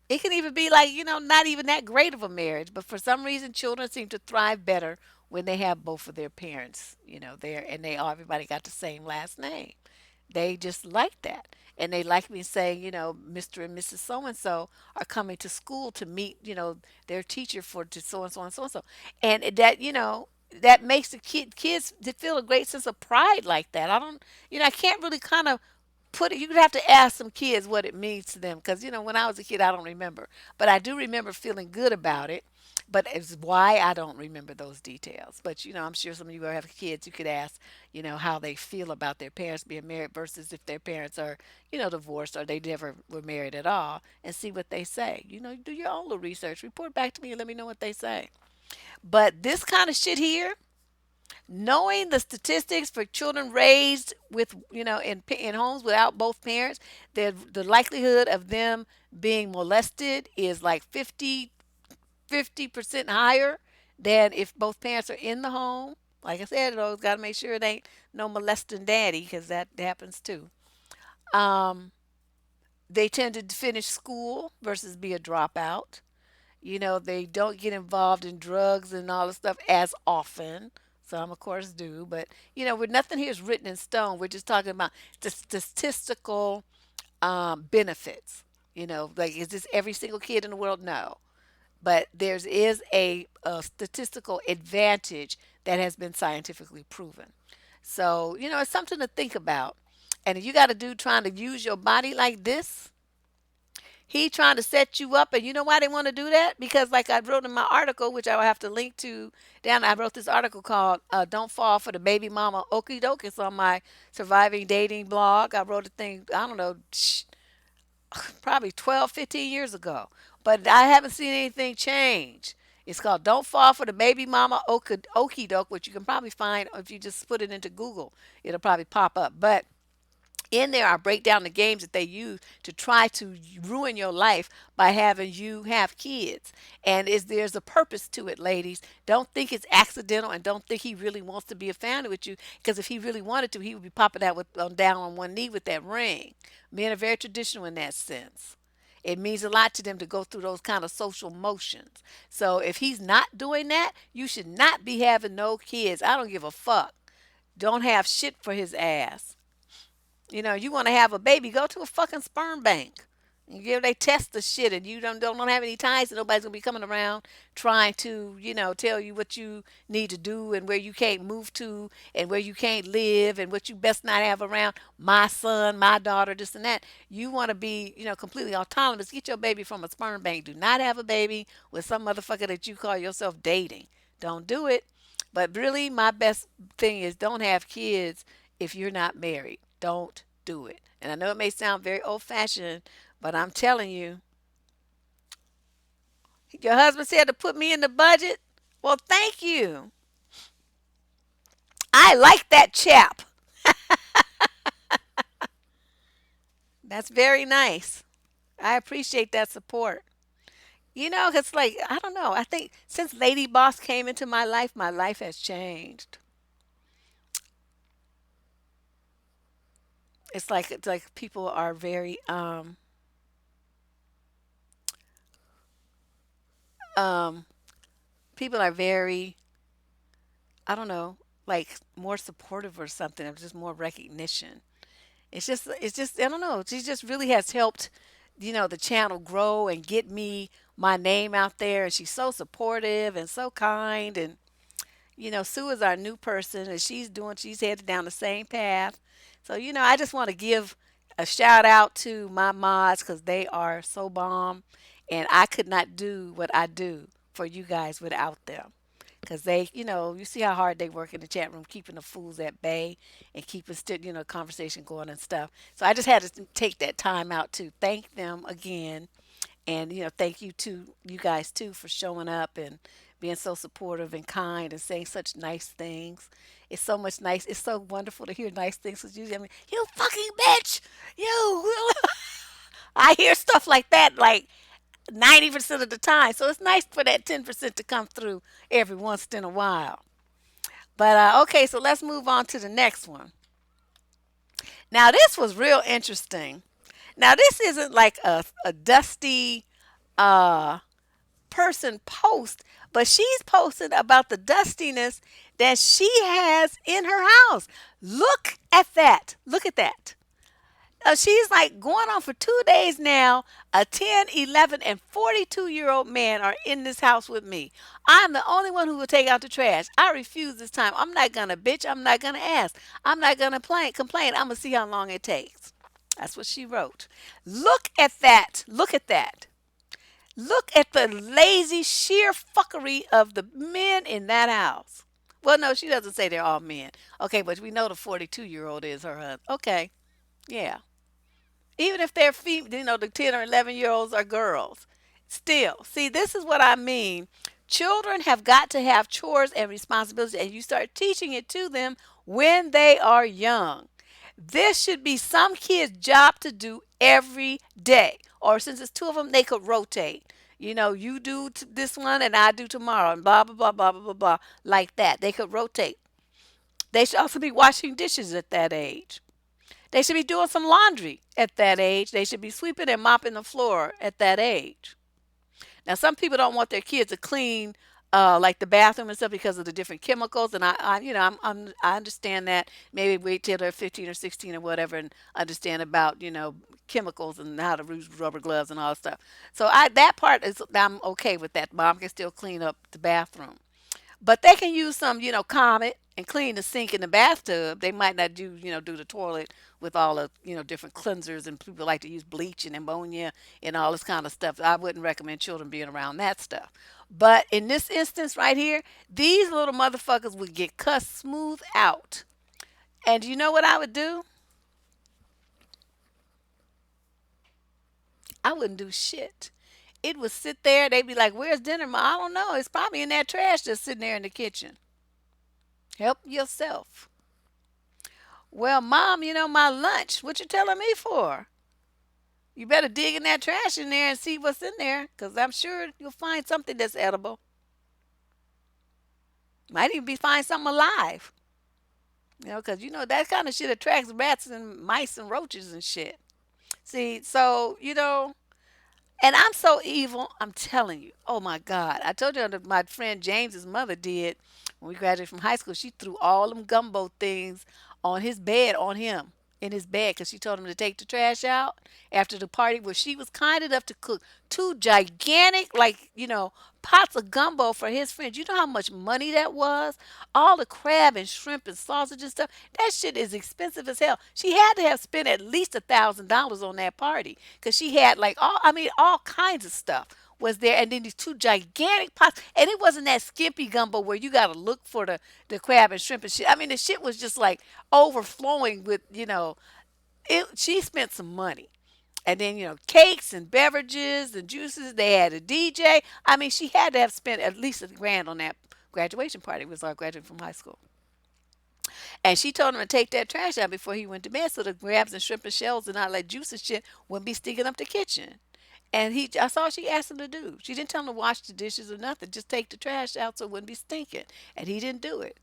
It can even be like, not even that great of a marriage, but for some reason, children seem to thrive better when they have both of their parents, there, and everybody got the same last name. They just like that. And they like me saying, Mr. and Mrs. So and so are coming to school to meet, their teacher for to so and so and so and so. And that, that makes the kids to feel a great sense of pride like that. I don't, I can't really kind of put it. You would have to ask some kids what it means to them because when I was a kid, I don't remember, but I do remember feeling good about it. But it's why I don't remember those details. But I'm sure some of you have kids. You could ask, how they feel about their parents being married versus if their parents are, divorced or they never were married at all, and see what they say. Do your own little research. Report back to me and let me know what they say. But this kind of shit here, knowing the statistics for children raised with in homes without both parents, the likelihood of them being molested is like 50% higher than if both parents are in the home. Like I said, those got to make sure it ain't no molesting daddy because that happens too. um, they tend to finish school versus be a dropout. They don't get involved in drugs and all this stuff as often. Some, of course, do, but with nothing here is written in stone. We're just talking about the statistical benefits. Like, is this every single kid in the world? No, but there is a statistical advantage that has been scientifically proven. So it's something to think about. And if you got a dude trying to use your body like this, he trying to set you up, and you know why they want to do that? Because, like I wrote in my article, which I will have to link to down. I wrote this article called "Don't Fall for the Baby Mama Okie Doke." It's on my surviving dating blog. I wrote a thing. I don't know, probably 12, 15 years ago, but I haven't seen anything change. It's called "Don't Fall for the Baby Mama Okie Doke," which you can probably find if you just put it into Google. It'll probably pop up, but in there I break down the games that they use to try to ruin your life by having you have kids. And there's a purpose to it, ladies. Don't think it's accidental, and don't think he really wants to be a family with you, because if he really wanted to, he would be popping out down on one knee with that ring. Men are very traditional in that sense. It means a lot to them to go through those kind of social motions. So if he's not doing that, you should not be having no kids. I don't give a fuck. Don't have shit for his ass. You want to have a baby, go to a fucking sperm bank. They test the shit, and you don't have any ties, and nobody's gonna be coming around trying to tell you what you need to do and where you can't move to and where you can't live and what you best not have around my son, my daughter, this and that. You want to be completely autonomous. Get your baby from a sperm bank. Do not have a baby with some motherfucker that you call yourself dating. Don't do it. But really, my best thing is don't have kids if you're not married. Don't do it. And I know it may sound very old fashioned, but I'm telling you, your husband said to put me in the budget. Well, thank you. I like that chap. That's very nice. I appreciate that support. It's like, I don't know. I think since Lady Boss came into my life has changed. It's like people are very um people are very, I don't know, like more supportive or something, of just more recognition. It's just I don't know. She just really has helped, the channel grow and get me my name out there, and she's so supportive and so kind. And Sue is our new person, and she's headed down the same path. So I just want to give a shout out to my mods because they are so bomb, and I could not do what I do for you guys without them. Because they, you see how hard they work in the chat room, keeping the fools at bay and keeping still, conversation going and stuff. So I just had to take that time out to thank them again, and thank you to you guys too for showing up and being so supportive and kind and saying such nice things. It's so much nice. It's so wonderful to hear nice things. Cause usually, I mean, you fucking bitch, you. I hear stuff like that like 90% of the time. So it's nice for that 10% to come through every once in a while. But okay, so let's move on to the next one. Now this was real interesting. Now this isn't like a dusty uh person post, but she's posted about the dustiness that she has in her house. Look at that. Look at that. She's like going on for 2 days now. A 10, 11, and 42-year-old man are in this house with me. I'm the only one who will take out the trash. I refuse this time. I'm not going to bitch. I'm not going to ask. I'm not going to complain. I'm going to see how long it takes. That's what she wrote. Look at that. Look at that. Look at the lazy, sheer fuckery of the men in that house. Well, no, she doesn't say they're all men. Okay, but we know the 42-year-old is her husband. Okay, yeah. Even if they're the 10 or 11-year-olds are girls. Still, see, this is what I mean. Children have got to have chores and responsibilities, and you start teaching it to them when they are young. This should be some kid's job to do every day. Or since it's two of them, they could rotate. You do this one and I do tomorrow, and blah, blah, blah, blah, blah, blah, blah, like that. They could rotate. They should also be washing dishes at that age. They should be doing some laundry at that age. They should be sweeping and mopping the floor at that age. Now, some people don't want their kids to clean like the bathroom and stuff because of the different chemicals, and I understand that. Maybe wait till they're 15 or 16 or whatever, and understand about chemicals and how to use rubber gloves and all that stuff. So that part is I'm okay with that. Mom can still clean up the bathroom. But they can use some, Comet and clean the sink in the bathtub. They might not do the toilet with all the, different cleansers, and people like to use bleach and ammonia and all this kind of stuff. I wouldn't recommend children being around that stuff. But in this instance right here, these little motherfuckers would get cussed smooth out. And you know what I would do? I wouldn't do shit. It would sit there. They'd be like, "Where's dinner, Ma?" I don't know. It's probably in that trash just sitting there in the kitchen. Help yourself. Well, Mom, my lunch. What you telling me for? You better dig in that trash in there and see what's in there, 'cause I'm sure you'll find something that's edible. Might even be find something alive. 'Cause that kind of shit attracts rats and mice and roaches and shit. See, so and I'm so evil, I'm telling you. Oh my God. I told you that my friend James's mother did when we graduated from high school. She threw all them gumbo things on his bed, on him, in his bed, because she told him to take the trash out after the party. Where she was kind enough to cook two gigantic, like, pots of gumbo for his friends. You know how much money that was? All the crab and shrimp and sausage and stuff. That shit is expensive as hell. She had to have spent at least $1,000 on that party because she had like all kinds of stuff was there, and then these two gigantic pots, and it wasn't that skimpy gumbo where you got to look for the crab and shrimp and shit. I mean, the shit was just like overflowing with it. She spent some money. And then, cakes and beverages and juices. They had a DJ. I mean, she had to have spent at least $1,000 on that graduation party. It was our graduation from high school. And she told him to take that trash out before he went to bed so the crabs and shrimp and shells and all that juice and shit wouldn't be stinking up the kitchen. And that's all she asked him to do. She didn't tell him to wash the dishes or nothing. Just take the trash out so it wouldn't be stinking. And he didn't do it.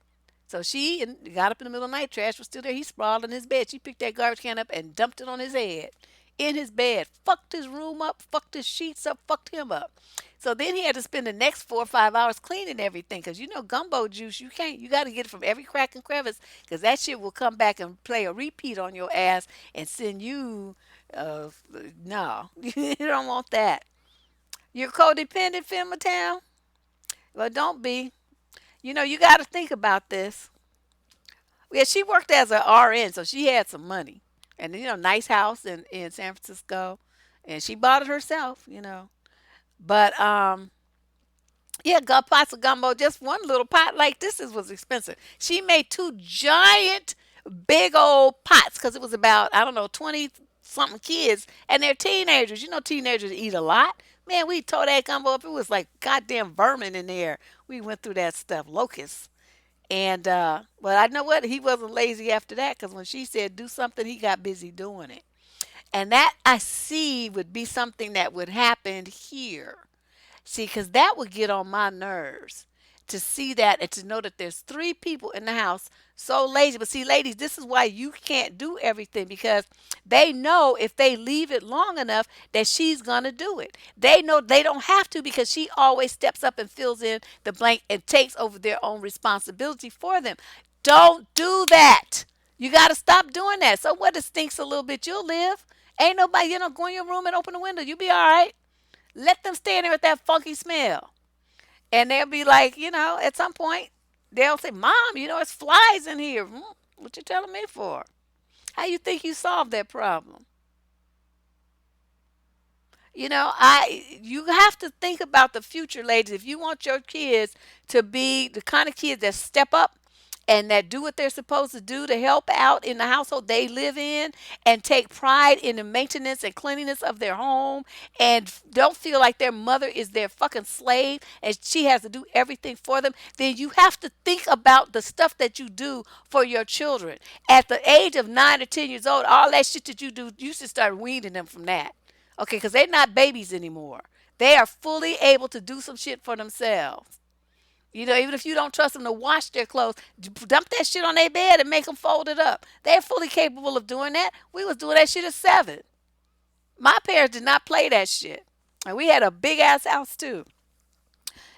So she got up in the middle of the night. Trash was still there. He sprawled in his bed. She picked that garbage can up and dumped it on his head. In his bed. Fucked his room up. Fucked his sheets up. Fucked him up. So then he had to spend the next 4 or 5 hours cleaning everything. Because gumbo juice, you can't. You got to get it from every crack and crevice. Because that shit will come back and play a repeat on your ass and send you. Uh, no. You don't want that. You're codependent, Filmer Town? Well, don't be. You got to think about this. Yeah, she worked as a RN, so she had some money. And, nice house in San Francisco. And she bought it herself. But, yeah, got pots of gumbo. Just one little pot like this was expensive. She made two giant, big old pots because it was about, I don't know, 20 something kids. And they're teenagers. Teenagers eat a lot. Man, we tore that gumbo up. It was like goddamn vermin in there. We went through that stuff, locusts. And but I know what, he wasn't lazy after that because when she said do something, he got busy doing it. And that I see would be something that would happen here. See, because that would get on my nerves to see that and to know that there's three people in the house so lazy. But see, ladies, this is why you can't do everything because they know if they leave it long enough that she's going to do it. They know they don't have to because she always steps up and fills in the blank and takes over their own responsibility for them. Don't do that. You got to stop doing that. So what? It stinks a little bit. You'll live. Ain't nobody, go in your room and open the window. You'll be all right. Let them stay in there with that funky smell. And they'll be like, at some point, they'll say, Mom, it's flies in here. What you telling me for? How you think you solved that problem? You have to think about the future, ladies. If you want your kids to be the kind of kids that step up and that do what they're supposed to do to help out in the household they live in and take pride in the maintenance and cleanliness of their home and don't feel like their mother is their fucking slave and she has to do everything for them, then you have to think about the stuff that you do for your children. At the age of 9 or 10 years old, all that shit that you do, you should start weaning them from that. Okay, because they're not babies anymore. They are fully able to do some shit for themselves. Even if you don't trust them to wash their clothes, dump that shit on their bed and make them fold it up. They're fully capable of doing that. We was doing that shit at 7. My parents did not play that shit. And we had a big ass house too.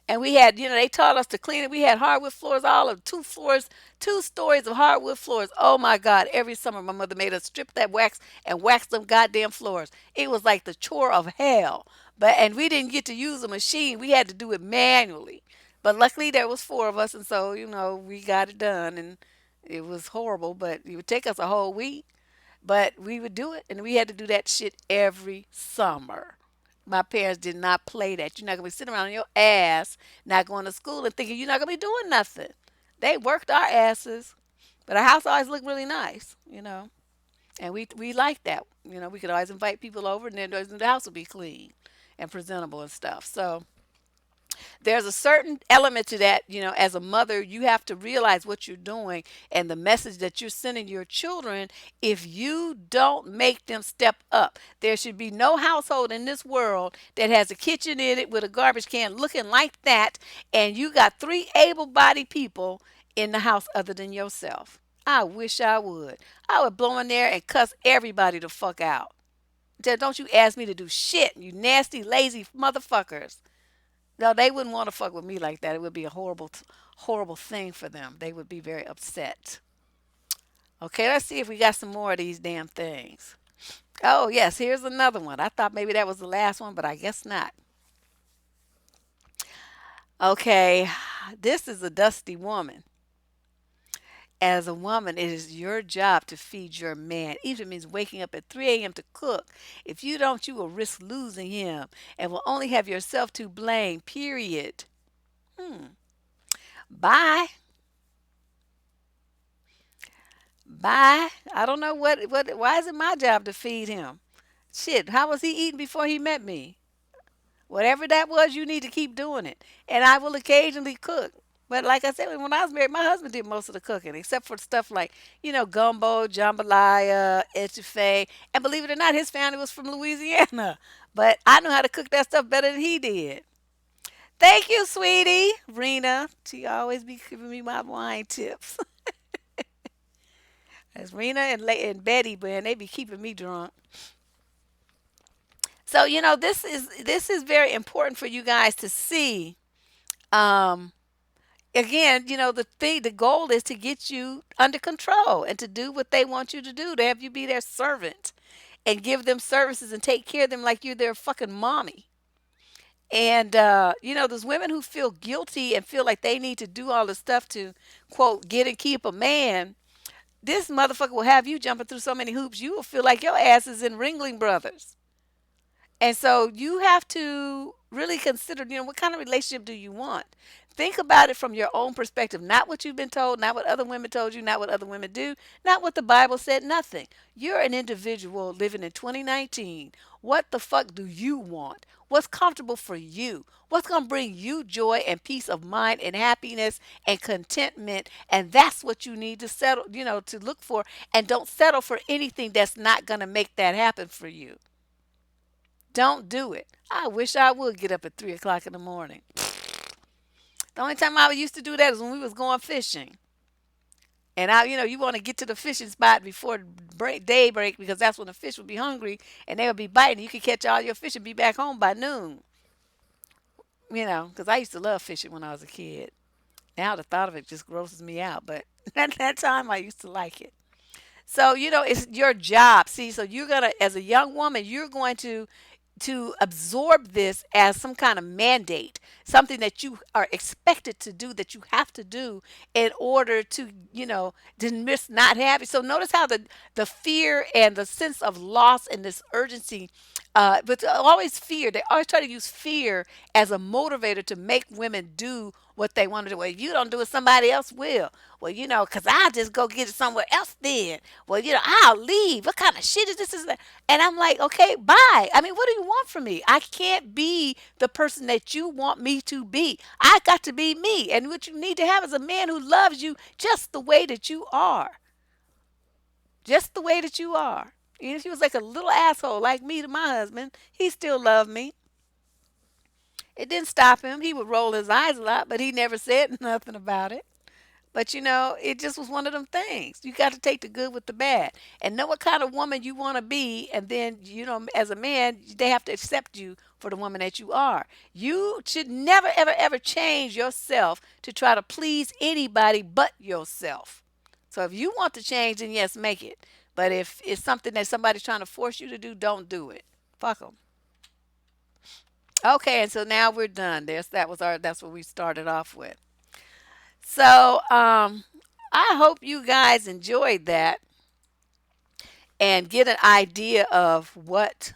And we had, they taught us to clean it. We had hardwood floors, all of 2 floors, 2 stories of hardwood floors. Oh my God. Every summer, my mother made us strip that wax and wax them goddamn floors. It was like the chore of hell. And we didn't get to use a machine. We had to do it manually. But luckily, there was 4 of us. And so, we got it done. And it was horrible, but it would take us a whole week. But we would do it, and we had to do that shit every summer. My parents did not play that. You're not gonna be sitting around on your ass, not going to school, and thinking you're not gonna be doing nothing. They worked our asses, but our house always looked really nice. And we liked that. We could always invite people over, and then the house would be clean and presentable and stuff. So there's a certain element to that. As a mother, you have to realize what you're doing and the message that you're sending your children. If you don't make them step up, there should be no household in this world that has a kitchen in it with a garbage can looking like that, and you got 3 able-bodied people in the house other than yourself. I wish I would. I would blow in there and cuss everybody the fuck out. Don't you ask me to do shit, you nasty, lazy motherfuckers. No, they wouldn't want to fuck with me like that. It would be a horrible, horrible thing for them. They would be very upset. Okay, let's see if we got some more of these damn things. Oh, yes, here's another one. I thought maybe that was the last one, but I guess not. Okay, this is a dusty woman. As a woman, it is your job to feed your man, even if it means waking up at 3 a.m. to cook. If you don't, you will risk losing him and will only have yourself to blame, period. Hmm. Bye. Bye. I don't know why is it my job to feed him? Shit, how was he eating before he met me? Whatever that was, you need to keep doing it. And I will occasionally cook. But like I said, when I was married, my husband did most of the cooking, except for stuff like, gumbo, jambalaya, etouffee. And believe it or not, his family was from Louisiana. But I knew how to cook that stuff better than he did. Thank you, sweetie. Rena, she always be giving me my wine tips. That's Rena and Betty, man, they be keeping me drunk. So this is very important for you guys to see. Um, Again, the goal is to get you under control and to do what they want you to do, to have you be their servant and give them services and take care of them like you're their fucking mommy. And there's women who feel guilty and feel like they need to do all the stuff to quote get and keep a man. This motherfucker will have you jumping through so many hoops, you will feel like your ass is in Ringling Brothers. And so you have to really consider, what kind of relationship do you want? Think about it from your own perspective, not what you've been told, not what other women told you, not what other women do, not what the Bible said, nothing. You're an individual living in 2019. What the fuck do you want? What's comfortable for you? What's going to bring you joy and peace of mind and happiness and contentment? And that's what you need to settle, to look for. And don't settle for anything that's not going to make that happen for you. Don't do it. I wish I would get up at 3 o'clock in the morning. The only time I used to do that is when we was going fishing. And you want to get to the fishing spot before daybreak because that's when the fish would be hungry and they would be biting. You could catch all your fish and be back home by noon. Because I used to love fishing when I was a kid. Now the thought of it just grosses me out, but at that time I used to like it. So, it's your job. See, so you're going to, as a young woman, you're going to absorb this as some kind of mandate, something that you are expected to do, that you have to do in order to, to miss not having. So notice how the fear and the sense of loss and this urgency, but always fear. They always try to use fear as a motivator to make women do what they want to do. Well, if you don't do it, somebody else will. Well, because I'll just go get it somewhere else then. Well, I'll leave. What kind of shit is this? Is that? And I'm like, okay, bye. I mean, what do you want from me? I can't be the person that you want me to be. I got to be me. And what you need to have is a man who loves you just the way that you are. Just the way that you are. Even if he was like a little asshole like me to my husband, he still loved me. It didn't stop him. He would roll his eyes a lot, but he never said nothing about it. But it just was one of them things. You got to take the good with the bad and know what kind of woman you want to be. And then, as a man, they have to accept you for the woman that you are. You should never, ever, ever change yourself to try to please anybody but yourself. So if you want to change, then yes, make it. But if it's something that somebody's trying to force you to do, don't do it. Fuck them. Okay, and so now we're done. That's what we started off with. So, I hope you guys enjoyed that and get an idea of what,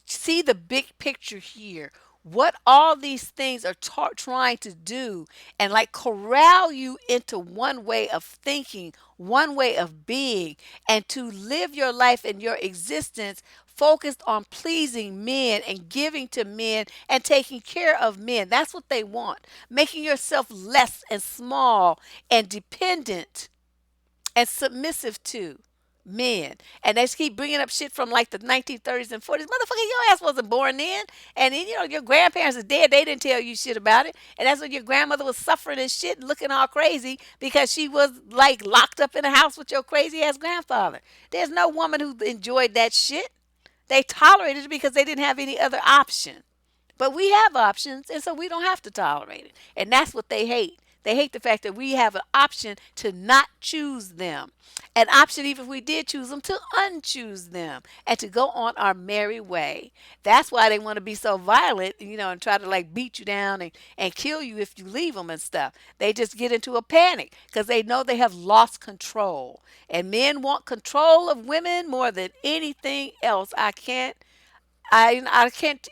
see the big picture here. What all these things are trying to do, and like corral you into one way of thinking, one way of being, and to live your life and your existence focused on pleasing men and giving to men and taking care of men. That's what they want. Making yourself less and small and dependent and submissive to men. And they just keep bringing up shit from like the 1930s and 40s. Motherfucker, your ass wasn't born then. And then, your grandparents are dead. They didn't tell you shit about it. And that's when your grandmother was suffering and shit and looking all crazy because she was like locked up in a house with your crazy ass grandfather. There's no woman who enjoyed that shit. They tolerated it because they didn't have any other option. But we have options, and so we don't have to tolerate it. And that's what they hate. They hate the fact that we have an option to not choose them. An option, even if we did choose them, to unchoose them and to go on our merry way. That's why they want to be so violent, and try to like beat you down and kill you if you leave them and stuff. They just get into a panic because they know they have lost control. And men want control of women more than anything else. I can't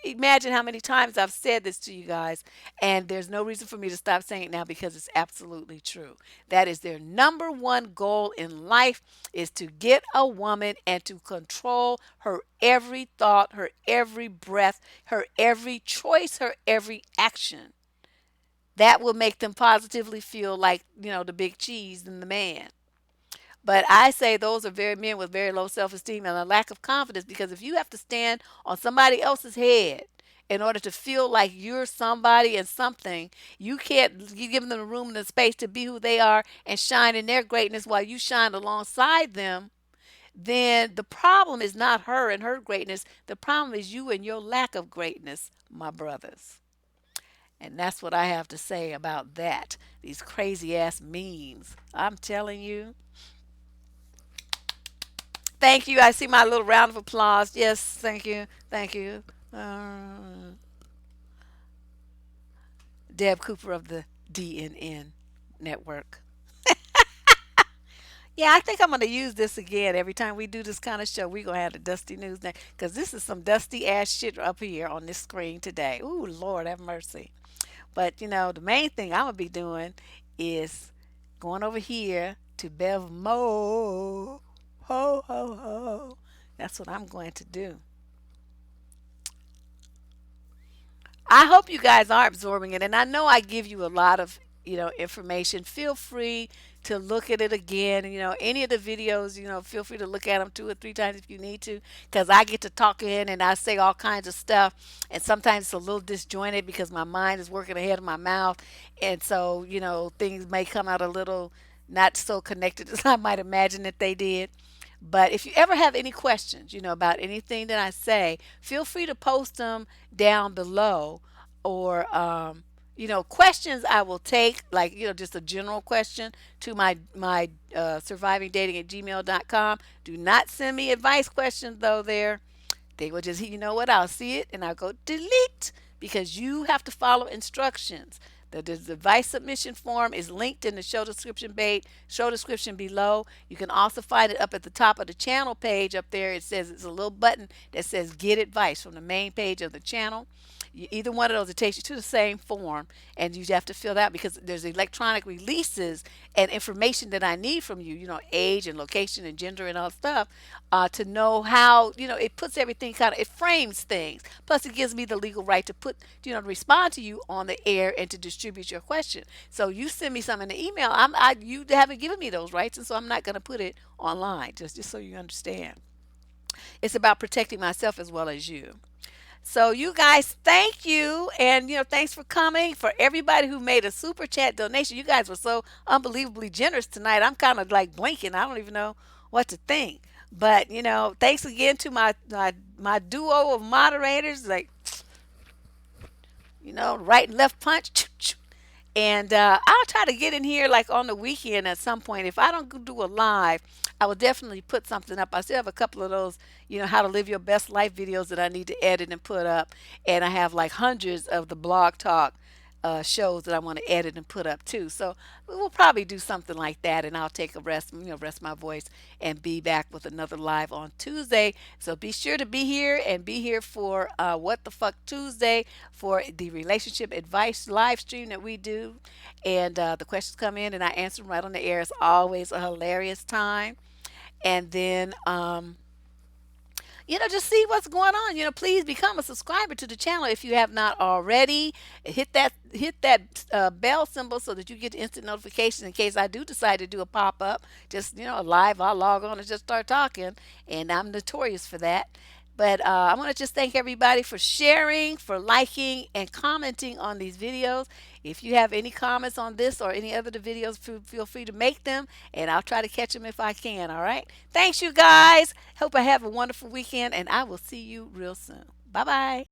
imagine how many times I've said this to you guys, and there's no reason for me to stop saying it now because it's absolutely true. That is their number one goal in life is to get a woman and to control her every thought, her every breath, her every choice, her every action. That will make them positively feel like, the big cheese and the man. But I say those are very men with very low self esteem and a lack of confidence because if you have to stand on somebody else's head in order to feel like you're somebody and something, you give them the room and the space to be who they are and shine in their greatness while you shine alongside them, then the problem is not her and her greatness. The problem is you and your lack of greatness, my brothers. And that's what I have to say about that. These crazy ass memes. I'm telling you. Thank you. I see my little round of applause. Yes, thank you. Thank you. Deb Cooper of the DNN network. Yeah, I think I'm going to use this again every time we do this kind of show. We're going to have the Dusty News now because this is some dusty ass shit up here on this screen today. Ooh, Lord have mercy. But, the main thing I'm going to be doing is going over here to Bev Mo. Ho, ho, ho. That's what I'm going to do. I hope you guys are absorbing it. And I know I give you a lot of, information. Feel free to look at it again. Any of the videos, feel free to look at them 2 or 3 times if you need to. Because I get to talking and I say all kinds of stuff. And sometimes it's a little disjointed because my mind is working ahead of my mouth. And so, things may come out a little not so connected as I might imagine that they did. But if you ever have any questions, about anything that I say, feel free to post them down below or Questions I will take, like, just a general question to my survivingdating at gmail.com. Do not send me advice questions, though, there. They will just, you know what, I'll see it and I'll go delete because you have to follow instructions. The device submission form is linked in the show description below. You can also find it up at the top of the channel page up there. It says it's a little button that says get advice from the main page of the channel. Either one of those, it takes you to the same form, and you have to fill that because there's electronic releases and information that I need from you, age and location and gender and all stuff, to know how, it puts everything it frames things. Plus, it gives me the legal right to to respond to you on the air and to distribute your question. So you send me something in the email, you haven't given me those rights, and so I'm not going to put it online, just so you understand. It's about protecting myself as well as you. So you guys, thank you, and thanks for coming. For everybody who made a super chat donation, you guys were so unbelievably generous tonight. I'm kind of like blinking. I don't even know what to think. But thanks again to my duo of moderators, like right and left punch. And I'll try to get in here like on the weekend at some point. If I don't do a live, I will definitely put something up. I still have a couple of those, how to live your best life videos that I need to edit and put up. And I have like hundreds of the blog talk shows that I want to edit and put up too. So we'll probably do something like that, and I'll take a rest, rest my voice, and be back with another live on Tuesday. So be sure to be here and be here for What the Fuck Tuesday for the relationship advice live stream that we do. And the questions come in, and I answer them right on the air. It's always a hilarious time. And then just see what's going on. Please become a subscriber to the channel if you have not already. Hit that bell symbol so that you get instant notifications in case I do decide to do a pop up. Just live, I'll log on and just start talking, and I'm notorious for that. But I want to just thank everybody for sharing, for liking, and commenting on these videos. If you have any comments on this or any other of the videos, feel free to make them, and I'll try to catch them if I can. All right. Thanks, you guys. Hope I have a wonderful weekend, and I will see you real soon. Bye bye.